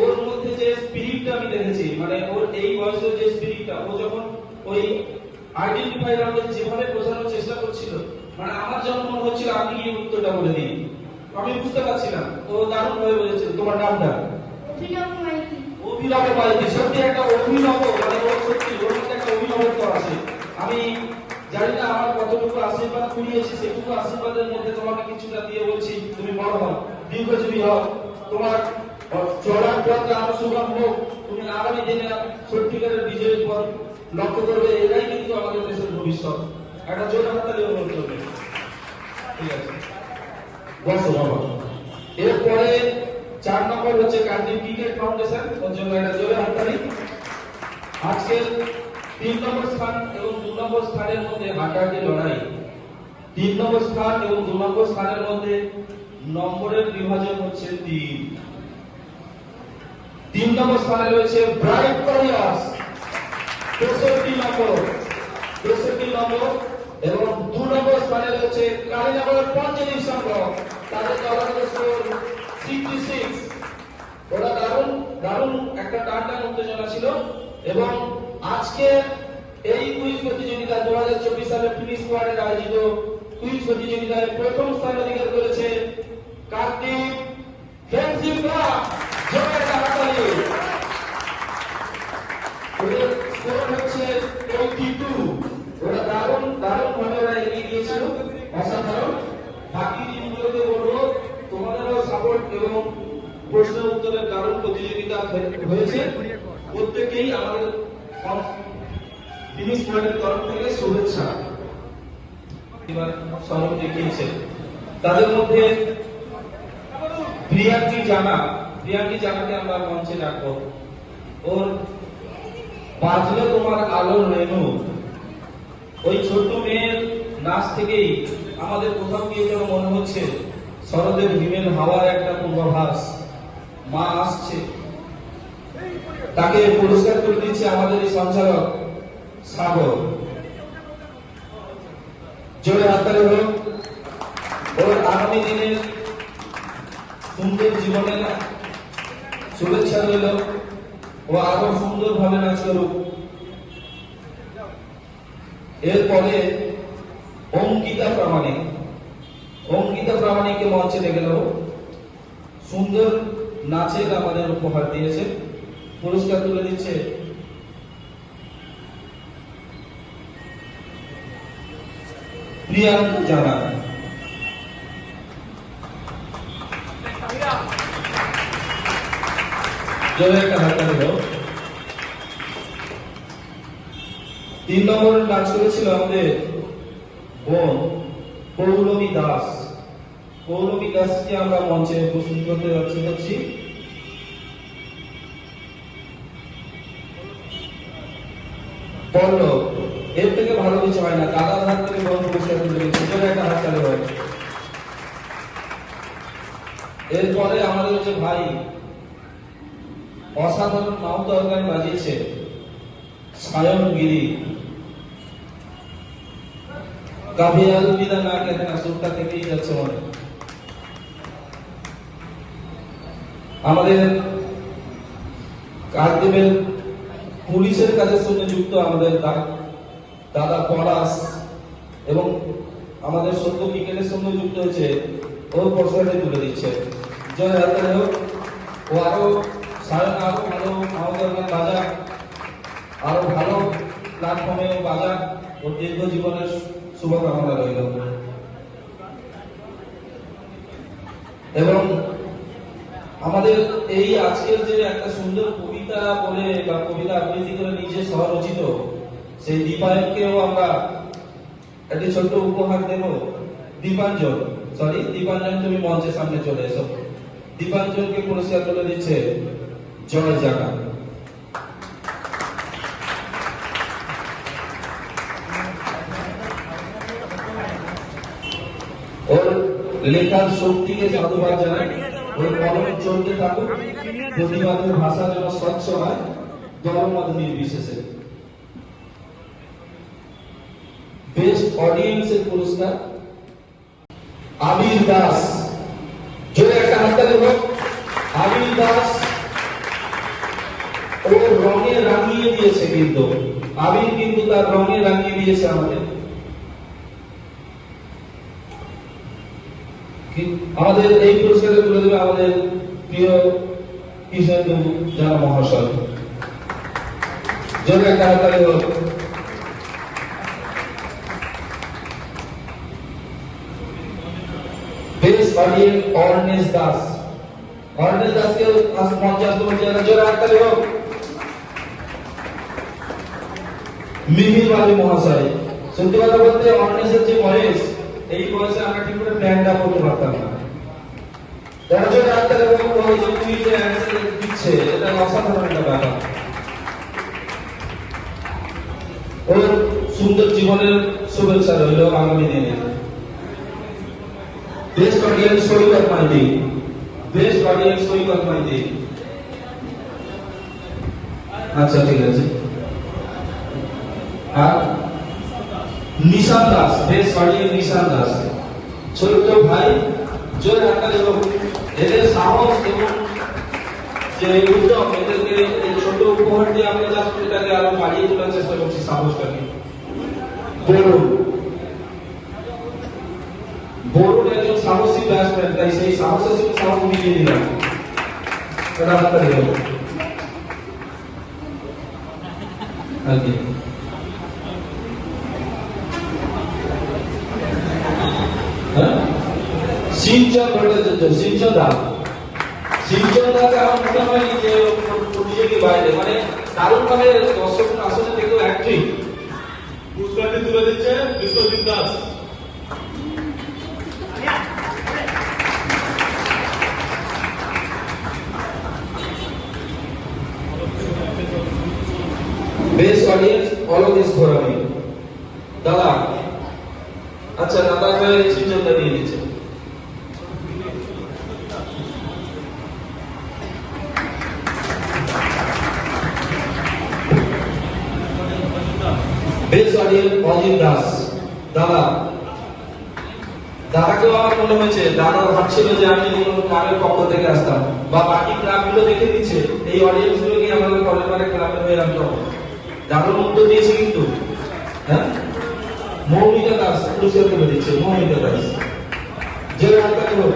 ওর মধ্যে যে স্পিরিটটা আমি দেখেছি, মানে ওর এই বয়সের যে স্পিরিটটা, ও যখন ওই আইডেন্টিফাই আমাদের যেভাবে বোঝানোর চেষ্টা করছিল, মানে আমার যখন মনে হচ্ছিল আমি গিয়ে উত্তরটা বলে দিই, আমি বুঝতে পারছি না। ও দারুণ ভাবে বলেছে। তোমার নামটা? অভিনব মাইতি। সত্যি একটা অভিনব, মানে ওর সত্যি ওর মধ্যে একটা অভিনবত্ব আছে। আমি জানি না আমার কতটুকু আশীর্বাদ কুড়িয়েছি, সেটুকু আশীর্বাদের মধ্যে তোমাকে কিছুটা দিয়ে বলছি, তুমি বড় হও, দীর্ঘজীবী হও, তোমার চলার পথটা আরো সুগম হোক, তুমি আগামী দিনে সত্যিকারের বিজয়ের পথ লক্ষ্য করবে। এটাই কিন্তু আমাদের দেশের ভবিষ্যৎ। একটা জোর হাততালি অনুরোধ করবে। ঠিক আছে, বসো বাবা। এরপরে 4 নম্বর হচ্ছে কান্ট্রি ক্রিকেট ফাউন্ডেশন, ওর জন্য একটা জোরে হাততালি। আজকের 3 নম্বর স্থান এবং 2 নম্বর স্থানের মধ্যে হাঁটাহাঁটি লড়াই। 3 নম্বর স্থান এবং 2 নম্বর স্থানের মধ্যে নম্বরের বিভাজন হচ্ছে 3। 3 নম্বর স্থানে রয়েছে ব্রাইট ওয়ারিয়ার্স 63 নম্বর এবং 2 নম্বর স্থানে রয়েছে কালীনগর পঞ্চদীপ সংঘ, তাদের দলগত স্কোর 66। ওরা দারুণ একটা টানটান উত্তেজনা ছিল। এবং আজকে এই কুইজ প্রতিযোগিতা 2024 সালে ফিনিশ স্কোয়াডের আয়োজিত কুইজ প্রতিযোগিতায় প্রথম স্থান অধিকার করেছে কার্তিক ফেন্সিং ক্লাব। জয়ের হাততালি। ওদের স্কোর হচ্ছে 82। ওরা দারুণ ভাবে ওরা এগিয়ে গিয়েছিল, অসাধারণ। বাকি টিমগুলোকে বলবো তোমাদেরও সাপোর্ট এবং প্রশ্ন উত্তরের দারুণ প্রতিযোগিতা হয়েছে। প্রত্যেকেই আমাদের ফিনিশ স্কোয়াডের তরফ থেকে শুভেচ্ছা স্বরূপ দেখিয়েছে। তাদের মধ্যে প্রিয়াঙ্কি জানাকে আমরা মঞ্চে ডাকবো। ওর বাজলো তোমার আলোর রেণু, ওই ছোট্ট মেয়ের নাচ থেকেই আমাদের কোথাও গিয়ে যেন মনে হচ্ছে শরতের হিমেল হাওয়ার একটা পূর্বাভাস। মা আসছে, তাকে পুরস্কার করে দিচ্ছে আমাদের এই সঞ্চালক সাগর। জোরে হাততালি হোক। ওর আগামী দিনের সুন্দর জীবনে শুভেচ্ছা রইল। ও আরো সুন্দর ভাবে নাচ করুক। এরপরে অঙ্কিতা প্রামাণিককে মঞ্চে ডেকে নেব। সুন্দর নাচের আমাদের উপহার দিয়েছে। পুরস্কার তুলে দিচ্ছে প্রিয়াঙ্ক জানা। জোরে একটা হাততালি দাও। 3 নম্বরের কাজ করেছিল আমাদের বোন পৌলমী দাস। পৌলমী দাসকে আমরা মঞ্চে উপস্থিত করতে যাচ্ছি। পল্লব, এর থেকে ভালো কিছু হয় না, দাদার হাত থেকে বোন পুরস্কার তুলে দিচ্ছে। জোরে একটা হাততালি দাও। এরপরে আমাদের হচ্ছে ভাই অসাধারণ নাও তরকারি বাজিয়েছে সায়ন গিরি। कभी अलविदा ना कहते ना, सुरता থেকেই যাচ্ছে মনে। আমাদের কাকদ্বীপের পুলিশের কাজের সঙ্গে যুক্ত আমাদের দাদা পলাশ এবং আমাদের সত্য ক্রিকেটের সঙ্গে যুক্ত হয়েছে, ওর পুরস্কারটি তুলে দিচ্ছে। জয় হাতে হোক। ও আরো সায়ন আরো ভালো আমাদের বাজার, আরো ভালো প্ল্যাটফর্মে বাজার, ও দীর্ঘ জীবনের শুভকামনা রইল। এবং আমাদের এই আজকের যে একটা সুন্দর কবিতা বলে বা কবিতা আবৃত্তি করে নিজে স্বরচিত সেই দীপায়নকেও আমরা একটি ছোট্ট উপহার দেব। দীপাঞ্জন, তুমি মঞ্চের সামনে চলে এসো। দীপাঞ্জনকে পুরস্কার তুলে দিচ্ছে জয় জাগা। ওর লেখার শক্তিকে সাধুবাদ জানাই। ওর কলমে চলতে থাকুক, প্রতিবাদের ভাষা যেন স্বচ্ছ হয়, ধর্মমত নির্বিশেষে। বেস্ট অডিয়েন্সের পুরস্কার আবির দাস। জোরে একটা হাততালি হোক। আবির দাস ও রঙে রাঙিয়ে দিয়েছে, কিন্তু আবির কিন্তু তার রঙে রাঙিয়ে দিয়েছে আমাদের। আমাদের এই পুরস্কার তুলে দেবে আমাদের প্রিয় কৃষ্ণেন্দু জানা মহাশয়। জোরে একটা হাততালি হোক। Best audience Arnesh Das. অর্নেশ দাসকে মঞ্চে আসতে বলছি, জোরে হাততালি হোক। মিহির বাবু মহাশয়। সত্যি কথা বলতে অর্নেশের যে বয়স, এই বয়সে আমরা ঠিক করে প্ল্যানটা করতে পারতাম না। তার জন্য ডাক্তার এবং ওই যে কুইজে অ্যান্সার দিচ্ছে, এটা অসাধারণ একটা ব্যাপার। ওর সুন্দর জীবনের শুভেচ্ছা রইল আগামী দিনে। বেস্ট অডিয়েন্স সৈকত মাইতি। বেস্ট অডিয়েন্স সৈকত মাইতি। আচ্ছা ঠিক আছে। আর নিশান দাস। বেস্ট অডিয়েন্স নিশান দাস। ছোট্ট ভাই, জোরে হাততালি হোক। এদের সাহস এবং যে উদ্যম, এদেরকে এই ছোট উপহার দিয়ে আমরা জাস্ট এটাকে আরো বাড়িয়ে তোলার চেষ্টা করছি সাহসটাকে। বরুণ একজন সাহসী ব্যাটসম্যান, তাই সেই সাহসের সঙ্গে সাহস মিলিয়ে দিলাম। এটা হাততালি হোক। আর কি সিঞ্চন ভট্টাচার্য। সিঞ্চন দাকে আমার মনে হয় যে প্রতিযোগী বাইরে, মানে দারুণ ভাবে দর্শক আসলে দেখো অ্যাক্টিং। পুরস্কারটি তুলে দিচ্ছে বিশ্বজিৎ দাস। Best audience Alokesh Ghorami. দাদা, আচ্ছা দাদাকে সিঞ্চনটা দিয়ে দিচ্ছে। Best audience Ajit Das. দাদাকেও আমার মনে হয়েছে, দাদা ভাবছিল যে আমি কোনো ক্লাবের পক্ষ থেকে আসতাম বা বাকি ক্লাবগুলো দেখে দিচ্ছে, এই অডিয়েন্স গুলোকে আমাদের পরের বারে ক্লাবে হয়ে রাখতে হবে। দাদার উত্তর দিয়েছে কিন্তু। হ্যাঁ, মৌমিতা দাস পুরস্কার তুলে দিচ্ছে। মৌমিতা দাস, যে হাততালি হোক।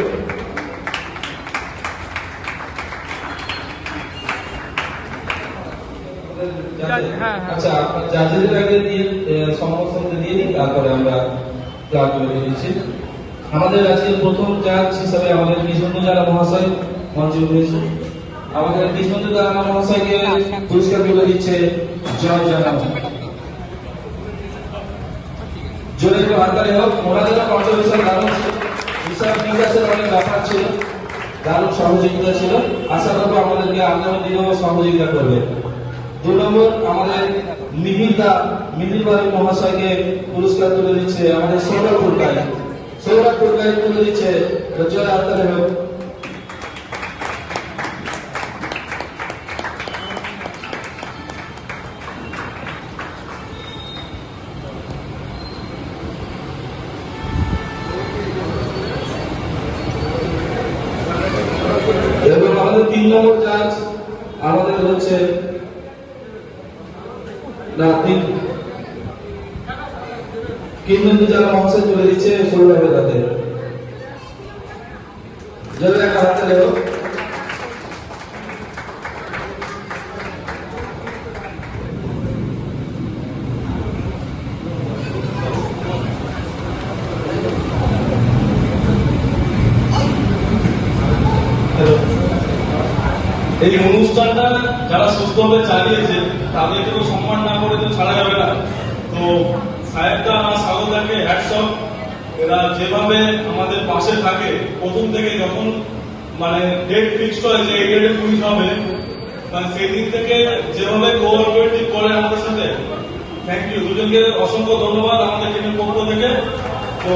আচ্ছা, আপনার জাজেদের আগে দিয়ে সমস্ত দিয়ে দিন, তারপরে আমরা ক্লাব করে দিচ্ছি। আমাদের আজকে প্রথম জাজ হিসাবে আমাদের কৃষ্ণ জানা মহাশয় মঞ্চে উঠেছে। আমাদের কৃষ্ণ জানা মহাশয়কে পুরস্কার তুলে দিচ্ছে জয় জানা। জোরে একটু হাততালি হোক। ওনাদের কন্ট্রিবিউশন দারুণ, হিসাব বিকাশের অনেক ব্যাপার ছিল, দারুণ সহযোগিতা ছিল। আশা করবো আমাদেরকে আগামী দিনেও সহযোগিতা করবে। 2 নম্বর আমাদের মিহির বাড়ি মহাশয়কে পুরস্কার তুলে দিচ্ছে আমাদের সৌরভ পুরকাই তুলে দিচ্ছে জয় হাততালি হোক। এবং আমাদের 3 নম্বর জাজ আমাদের হচ্ছে কিংবদন্তি যারা মহাশয় তুলে দিচ্ছে সৌরভের হাতে। যাদের একটা হাতে লেখো। এই অনুষ্ঠানটা যারা সুস্থভাবে চালিয়েছে তাদেরকে তো সম্মান না করে তো ছাড়া যাবে না। তো সাহেবদা আর সাগরদাকে হ্যাটস অফ। এরা যেভাবে আমাদের পাশে থাকে প্রথম থেকে, যখন মানে ডেট ফিক্সড হয় যে এই ডেটে পুলিশ হবে, মানে সেই দিন থেকে যেভাবে কোঅপারেটিভ করে আমাদের সাথে, থ্যাংক ইউ। দুজনকে অসংখ্য ধন্যবাদ আমাদের টিমের পক্ষ থেকে। তো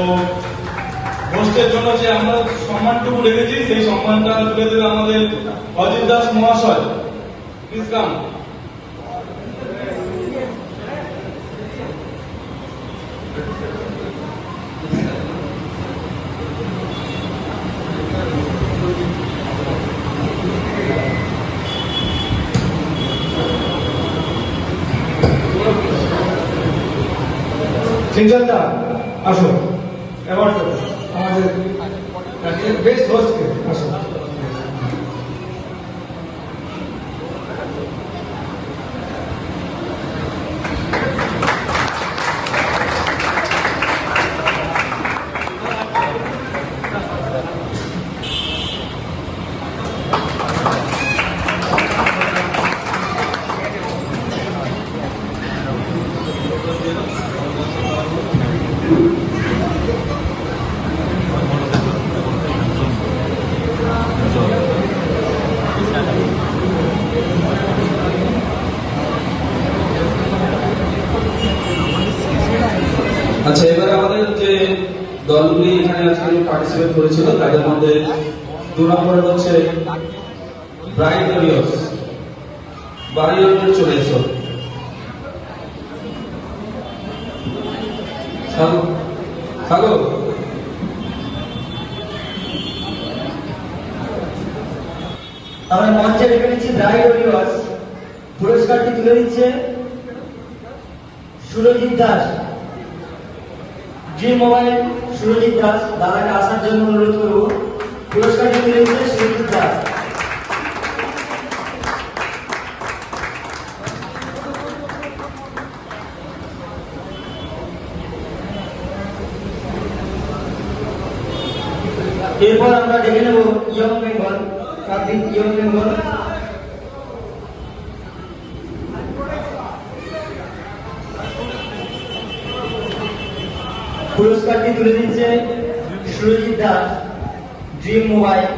হোস্টের জন্য যে আমরা সম্মানটুকু রেখেছি সেই সম্মানটা তুলে দেবে আমাদের অজিত দাস মহাশয়। Please come. সিঞ্জনদা আসো, অ্যাওয়ার্ড আমাদের বেস্ট হোস্টকে আসো। আচ্ছা, এবারে আমাদের যে দলগুলি এখানে আজকে পার্টিসিপেট করেছিল তাদের মধ্যে 2 নম্বরে হচ্ছে ব্রাইট ওরিয়স। বাড়িওয়ালে চলে এসো। হ্যালো, আমরা মঞ্চে রেখে নিচ্ছি ব্রাইট ওরিয়স। পুরস্কারটি তুলে দিচ্ছে সুরজিৎ দাস। ড্রিম মোবাইল সুরজিৎ দাস, দাদাকে আসার জন্য অনুরোধ করব। পুরস্কারটি তুলে দিচ্ছে সুরজিৎ দাস। এরপর আমরা ডেকে নেব ইয়ং বেঙ্গল, কার্তিক ইয়ং বেঙ্গল। পুরস্কারটি তুলে দিচ্ছে সুরজিৎ দাস, ড্রিম মোবাইল।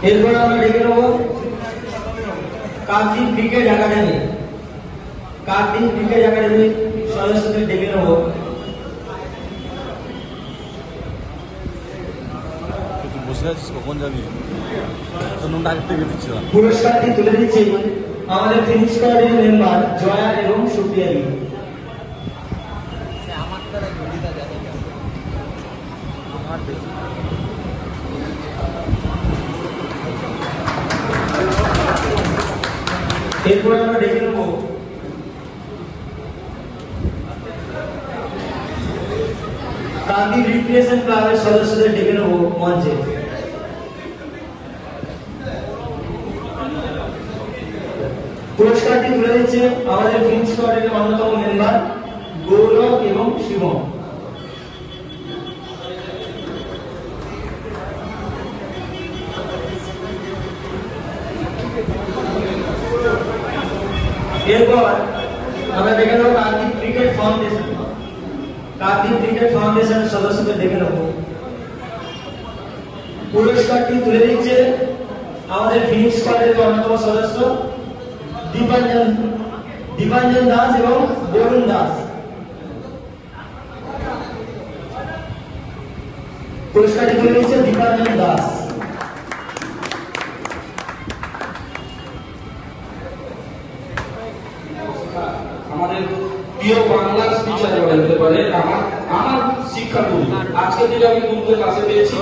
এরপর আমরা ডেকে নেব Kartik cricket academy. Kartik cricket একাডেমির সদস্যদের ডেকে নেব। বসে আছিস, কখন যাবি? নুনটা আগে থেকে দিচ্ছিলাম। পুরস্কারটি তুলে দিচ্ছি আমাদের ফিনিশ স্কোয়াডের মেম্বার জয়া এবং সুপ্রিয়া দি। এরপর আমরা ডেকে নেব কান্দি রিক্রিয়েশন ক্লাবের সদস্যদের ডেকে নেব মঞ্চে। পুরস্কারটি তুলে দিচ্ছে আমাদের ফিনিক্স স্কোয়াডের অন্যতম মেম্বার গৌরব এবং শিবম। এরপর আমরা দেখে নেব Kartik cricket foundation. Kartik cricket ফাউন্ডেশনের সদস্যদের দেখে নেব। পুরস্কারটি তুলে দিচ্ছে আমাদের ফিনিক্স স্কোয়াডের অন্যতম সদস্য দীপাঞ্জন দাস এবং বরুণ দাস। পুরস্কারটি তুলে দিচ্ছে দীপাঞ্জন দাস। আমাদের প্রিয় বাংলার টিচার বলতে পারে আমার শিক্ষাগুরু। আজকে থেকে আমি গুরুকে কাছে পেয়েছি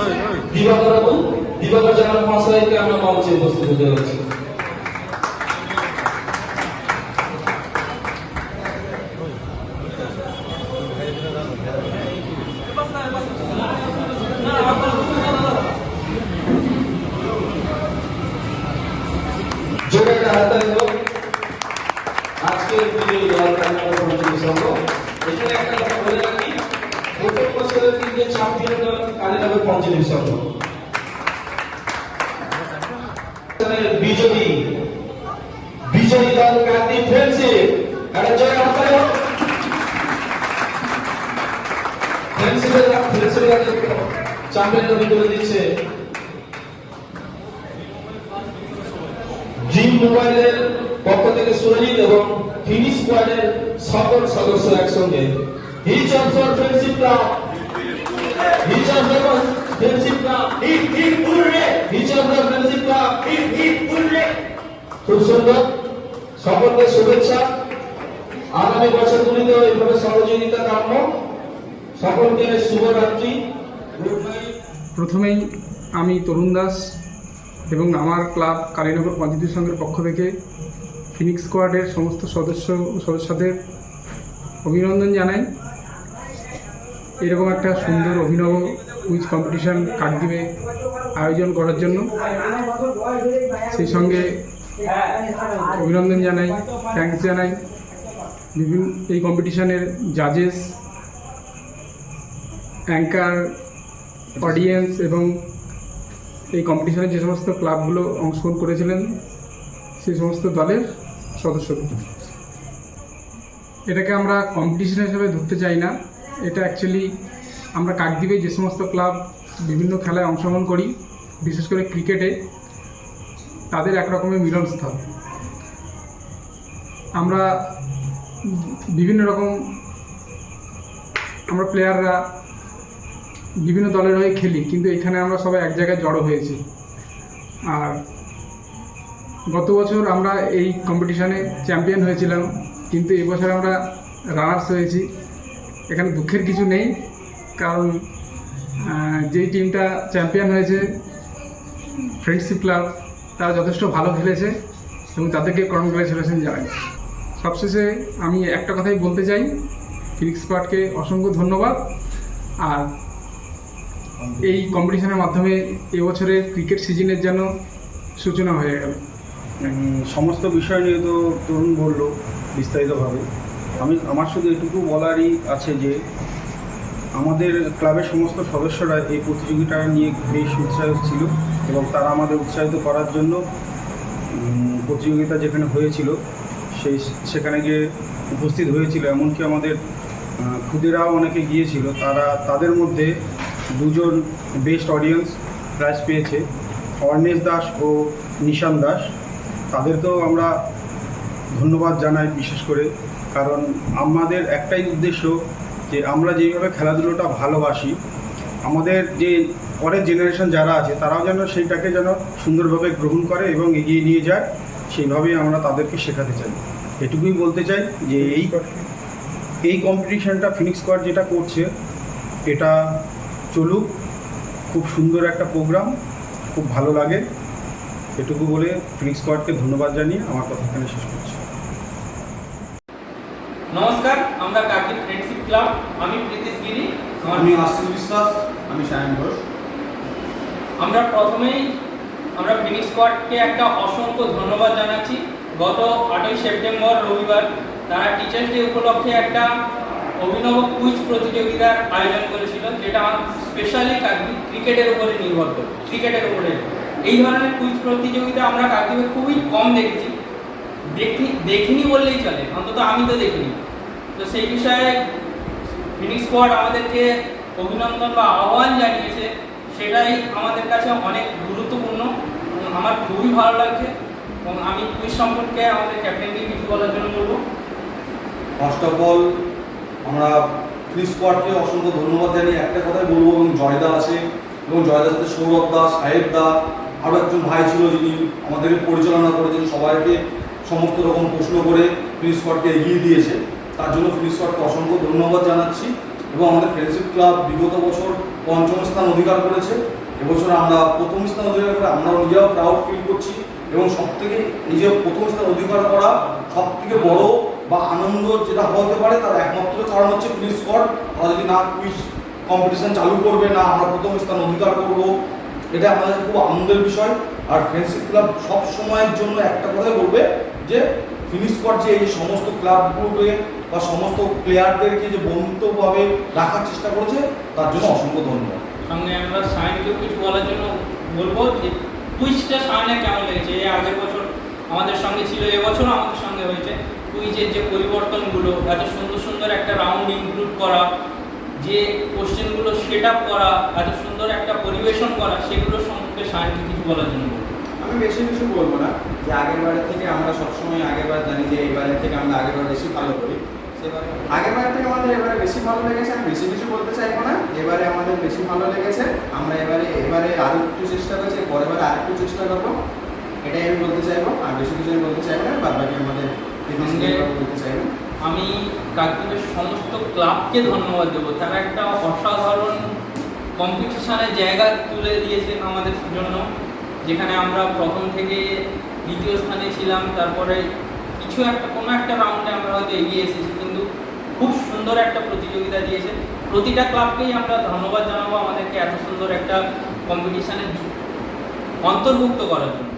দিবাকর বাবু, দিবাকর জানার মহাশয়কে আমরা মঞ্চে উপস্থিত হতে যাচ্ছি। জোরে হাততালি হোক আজকের প্রিয় দল কালিনগর পঞ্চমী সংঘ। এখানে একটা কথা বলে রাখি, প্রত্যেক বছরের কিন্তু চ্যাম্পিয়ন দল কালিনগর পঞ্চমী সংঘ। বিজয়ী বিজয়ী দল কার্তিক ফ্রেন্ডশিপ। একটা জয় হাততালি হোক। ফ্রেন্ডশিপের চ্যাম্পিয়ন দল তুলে দিচ্ছে ড্রিম মোবাইলের পক্ষ থেকে সুরজিৎ এবং ফিনিক্স স্কোয়াডের সকল সদস্য একসঙ্গে। Hitch off for friendship club, hitch off for friendship club, hip hip hurray, hitch off for friendship club, hip hip hurray. খুব সুন্দর, সকলকে শুভেচ্ছা। আগামী বছরগুলিতেও এইভাবে সহযোগিতা কাম্য। সকলকে শুভরাত্রি, গুড নাইট। প্রথমেই আমি তরুণ দাস এবং আমার ক্লাব কালীনগর পঞ্চায়েত সংঘের পক্ষ থেকে ফিনিক্স স্কোয়াডের সমস্ত সদস্যদের অভিনন্দন জানাই। এরকম একটা সুন্দর অভিনব কুইজ কম্পিটিশন কাকদ্বীপে আয়োজন করার জন্য সেই সঙ্গে অভিনন্দন জানাই, থ্যাঙ্কস জানাই বিভিন্ন এই কম্পিটিশনের জাজেস, অ্যাঙ্কার, অডিয়েন্স এবং এই কম্পিটিশনে যে সমস্ত ক্লাবগুলো অংশগ্রহণ করেছিলেন সেই সমস্ত দলের সদস্যদের। এটাকে আমরা কম্পিটিশন হিসেবে ধরতে চাই না, এটা অ্যাকচুয়ালি আমরা কাকদ্বীপে যে সমস্ত ক্লাব বিভিন্ন খেলায় অংশগ্রহণ করি, বিশেষ করে ক্রিকেটে, তাদের একরকমের মিলনস্থল। আমরা বিভিন্ন রকম আমরা প্লেয়াররা বিভিন্ন দলের হয়ে খেলি, কিন্তু এখানে আমরা সবাই এক জায়গায় জড়ো হয়েছি। আর গত বছর আমরা এই কম্পিটিশানে চ্যাম্পিয়ন হয়েছিলাম, কিন্তু এবছর আমরা রানার্স হয়েছি। এখানে দুঃখের কিছু নেই, কারণ যেই টিমটা চ্যাম্পিয়ন হয়েছে ফ্রেন্ডশিপ ক্লাব, তারা যথেষ্ট ভালো খেলেছে এবং তাদেরকে কংগ্রাচুলেশন জানাই। সবশেষে আমি একটা কথাই বলতে চাই, ফিনিক্স স্কোয়াডকে অসংখ্য ধন্যবাদ। আর এই কম্পিটিশনের মাধ্যমে এবছরের ক্রিকেট সিজনের যেন সূচনা হয়ে গেল। সমস্ত বিষয় নিয়ে তো তরুণ বলল বিস্তারিতভাবে। আমার শুধু এটুকু বলারই আছে যে আমাদের ক্লাবের সমস্ত সদস্যরা এই প্রতিযোগিতা নিয়ে বেশ উৎসাহিত ছিল এবং তারা আমাদের উৎসাহিত করার জন্য প্রতিযোগিতা যেখানে হয়েছিল সেখানে গিয়ে উপস্থিত হয়েছিল। এমনকি আমাদের খুদেরাও অনেকে গিয়েছিল। তাদের মধ্যে দুজন বেস্ট অডিয়েন্স প্রাইজ পেয়েছে, অর্ণেশ দাস ও নিশান দাস। তাদেরকেও আমরা ধন্যবাদ জানাই বিশেষ করে, কারণ আমাদের একটাই উদ্দেশ্য যে আমরা যেইভাবে খেলাধুলোটা ভালোবাসি, আমাদের যে পরের জেনারেশন যারা আছে তারাও যেন সেইটাকে যেন সুন্দরভাবে গ্রহণ করে এবং এগিয়ে নিয়ে যায়, সেইভাবেই আমরা তাদেরকে শেখাতে চাই। এটুকুই বলতে চাই যে এই কম্পিটিশানটা ফিনিক্স স্কোয়াড যেটা করছে এটা চলুক, খুব সুন্দর একটা প্রোগ্রাম, খুব ভালো লাগে। এটুকু বলে ফিনিক্স স্কোয়াডকে ধন্যবাদ জানিয়ে আমার কথা এখানে শেষ করছি। নমস্কার, আমরা কাকদ্বীপ ফ্রেন্ডশিপ ক্লাব। আমি প্রীতিশ গিরি, আমি আশিস বিশ্বাস, আমি সায়ন ঘোষ। আমরা প্রথমেই ফিনিক্স স্কোয়াডকে একটা অসংখ্য ধন্যবাদ জানাচ্ছি গত 8ই সেপ্টেম্বর রবিবার তারা টিচার্স ডে উপলক্ষে একটা অভিনব কুইজ প্রতিযোগিতার আয়োজন করেছিল, যেটা স্পেশালি ক্রিকেটের উপরে নির্ভর করে, ক্রিকেটের উপরে। এই ধরনের কুইজ প্রতিযোগিতা আমরা কাকদ্বীপে খুবই কম দেখেছি, দেখিনি বললেই চলে, অন্তত আমি তো দেখিনি। তো সেই বিষয়ে ফিনিক্স স্কোয়াড আমাদেরকে অভিনন্দন বা আহ্বান জানিয়েছে, সেটাই আমাদের কাছে অনেক গুরুত্বপূর্ণ। আমার খুবই ভালো লাগছে এবং আমি কুইজ সম্পর্কে আমাদের ক্যাপ্টেনকে কিছু বলার জন্য বলবো। ফার্স্ট অফ অল আমরা ফিনিক্স স্কোয়াডকে অসংখ্য ধন্যবাদ জানিয়ে একটা কথাই বলবো, এবং জয়দা আছে এবং জয়দার সাথে সৌরভ দা, সাহেব দা, আরও একজন ভাই ছিল যিনি আমাদেরকে পরিচালনা করেছেন, সবাইকে সমস্ত রকম প্রশ্ন করে ফিনিক্স স্কোয়াডকে এগিয়ে দিয়েছে। তার জন্য ফিনিক্স স্কোয়াডকে অসংখ্য ধন্যবাদ জানাচ্ছি। এবং আমাদের ফ্রেন্ডশিপ ক্লাব বিগত বছর 5ম স্থান অধিকার করেছে, এবছর আমরা 1ম স্থান অধিকার করে আমরাও নিজেরাও প্রাউড ফিল করছি। এবং সবথেকে এই যে 1ম স্থান অধিকার করা সবথেকে বড় বা আনন্দ যেটা হতে পারে তার একমাত্র কারণ হচ্ছে ফিনিক্স স্কোয়াড। তারা যদি না কুইজ কম্পিটিশন চালু করবে, না আমরা 1ম স্থান অধিকার করব, এটা আমাদের খুব আনন্দের বিষয়। আর ফ্রেন্ডশিপ ক্লাব সব সময়ের জন্য একটা কথাই বলবে যে ফিনিক্স স্কোয়াড যে এই সমস্ত ক্লাবগুলোকে বা সমস্ত প্লেয়ারদেরকে যে বন্ধুত্বভাবে রাখার চেষ্টা করেছে, তার জন্য অসংখ্য ধন্যবাদ। সঙ্গে আমরা সায়নকেও কিছু বলার জন্য বলবো যে কুইজটা সায়নের কেমন লেগেছে। এই আগের বছর আমাদের সঙ্গে ছিল, এবছরও আমাদের সঙ্গে হয়েছে। কুইজের যে পরিবর্তনগুলো, এত সুন্দর সুন্দর একটা রাউন্ড ইনক্লুড করা, যে কোশ্চেনগুলো সেট আপ করা, এত সুন্দর একটা পরিবেশন করা, সেগুলো সম্পর্কে সায়নকে কিছু বলার জন্য বলবো। আমি বেশি কিছু বলবো না, যে আগের বারের থেকে আমরা সবসময় আগের বার জানি যে এবারের থেকে আমরা আগের বার বেশি ভালো করি। সেবারে আগের বার থেকে আমাদের এবারে বেশি ভালো লেগেছে। আমি বেশি কিছু বলতে চাইবো না, এবারে আমাদের বেশি ভালো লেগেছে। আমরা এবারে আরও একটু চেষ্টা করছি, পরের বার আরেকটু চেষ্টা করবো, এটাই আমি বলতে চাইবো। আর বেশি কিছু আমি বলতে চাইবো না, বাদ বাকি আমাদের বলতে চাইবো। আমি কাকদ্বীপের সমস্ত ক্লাবকে ধন্যবাদ দেবো, তারা একটা অসাধারণ কম্পিটিশনের জায়গা তুলে দিয়েছে আমাদের জন্য, যেখানে আমরা প্রথম থেকে 2য় স্থানে ছিলাম, তারপরে কিছু একটা কোনো একটা রাউন্ডে আমরা হয়তো এগিয়ে এসেছি, কিন্তু খুব সুন্দর একটা প্রতিযোগিতা দিয়েছে। প্রতিটা ক্লাবকেই আমরা ধন্যবাদ জানাবো আমাদেরকে এত সুন্দর একটা কম্পিটিশনে অন্তর্ভুক্ত করার জন্য।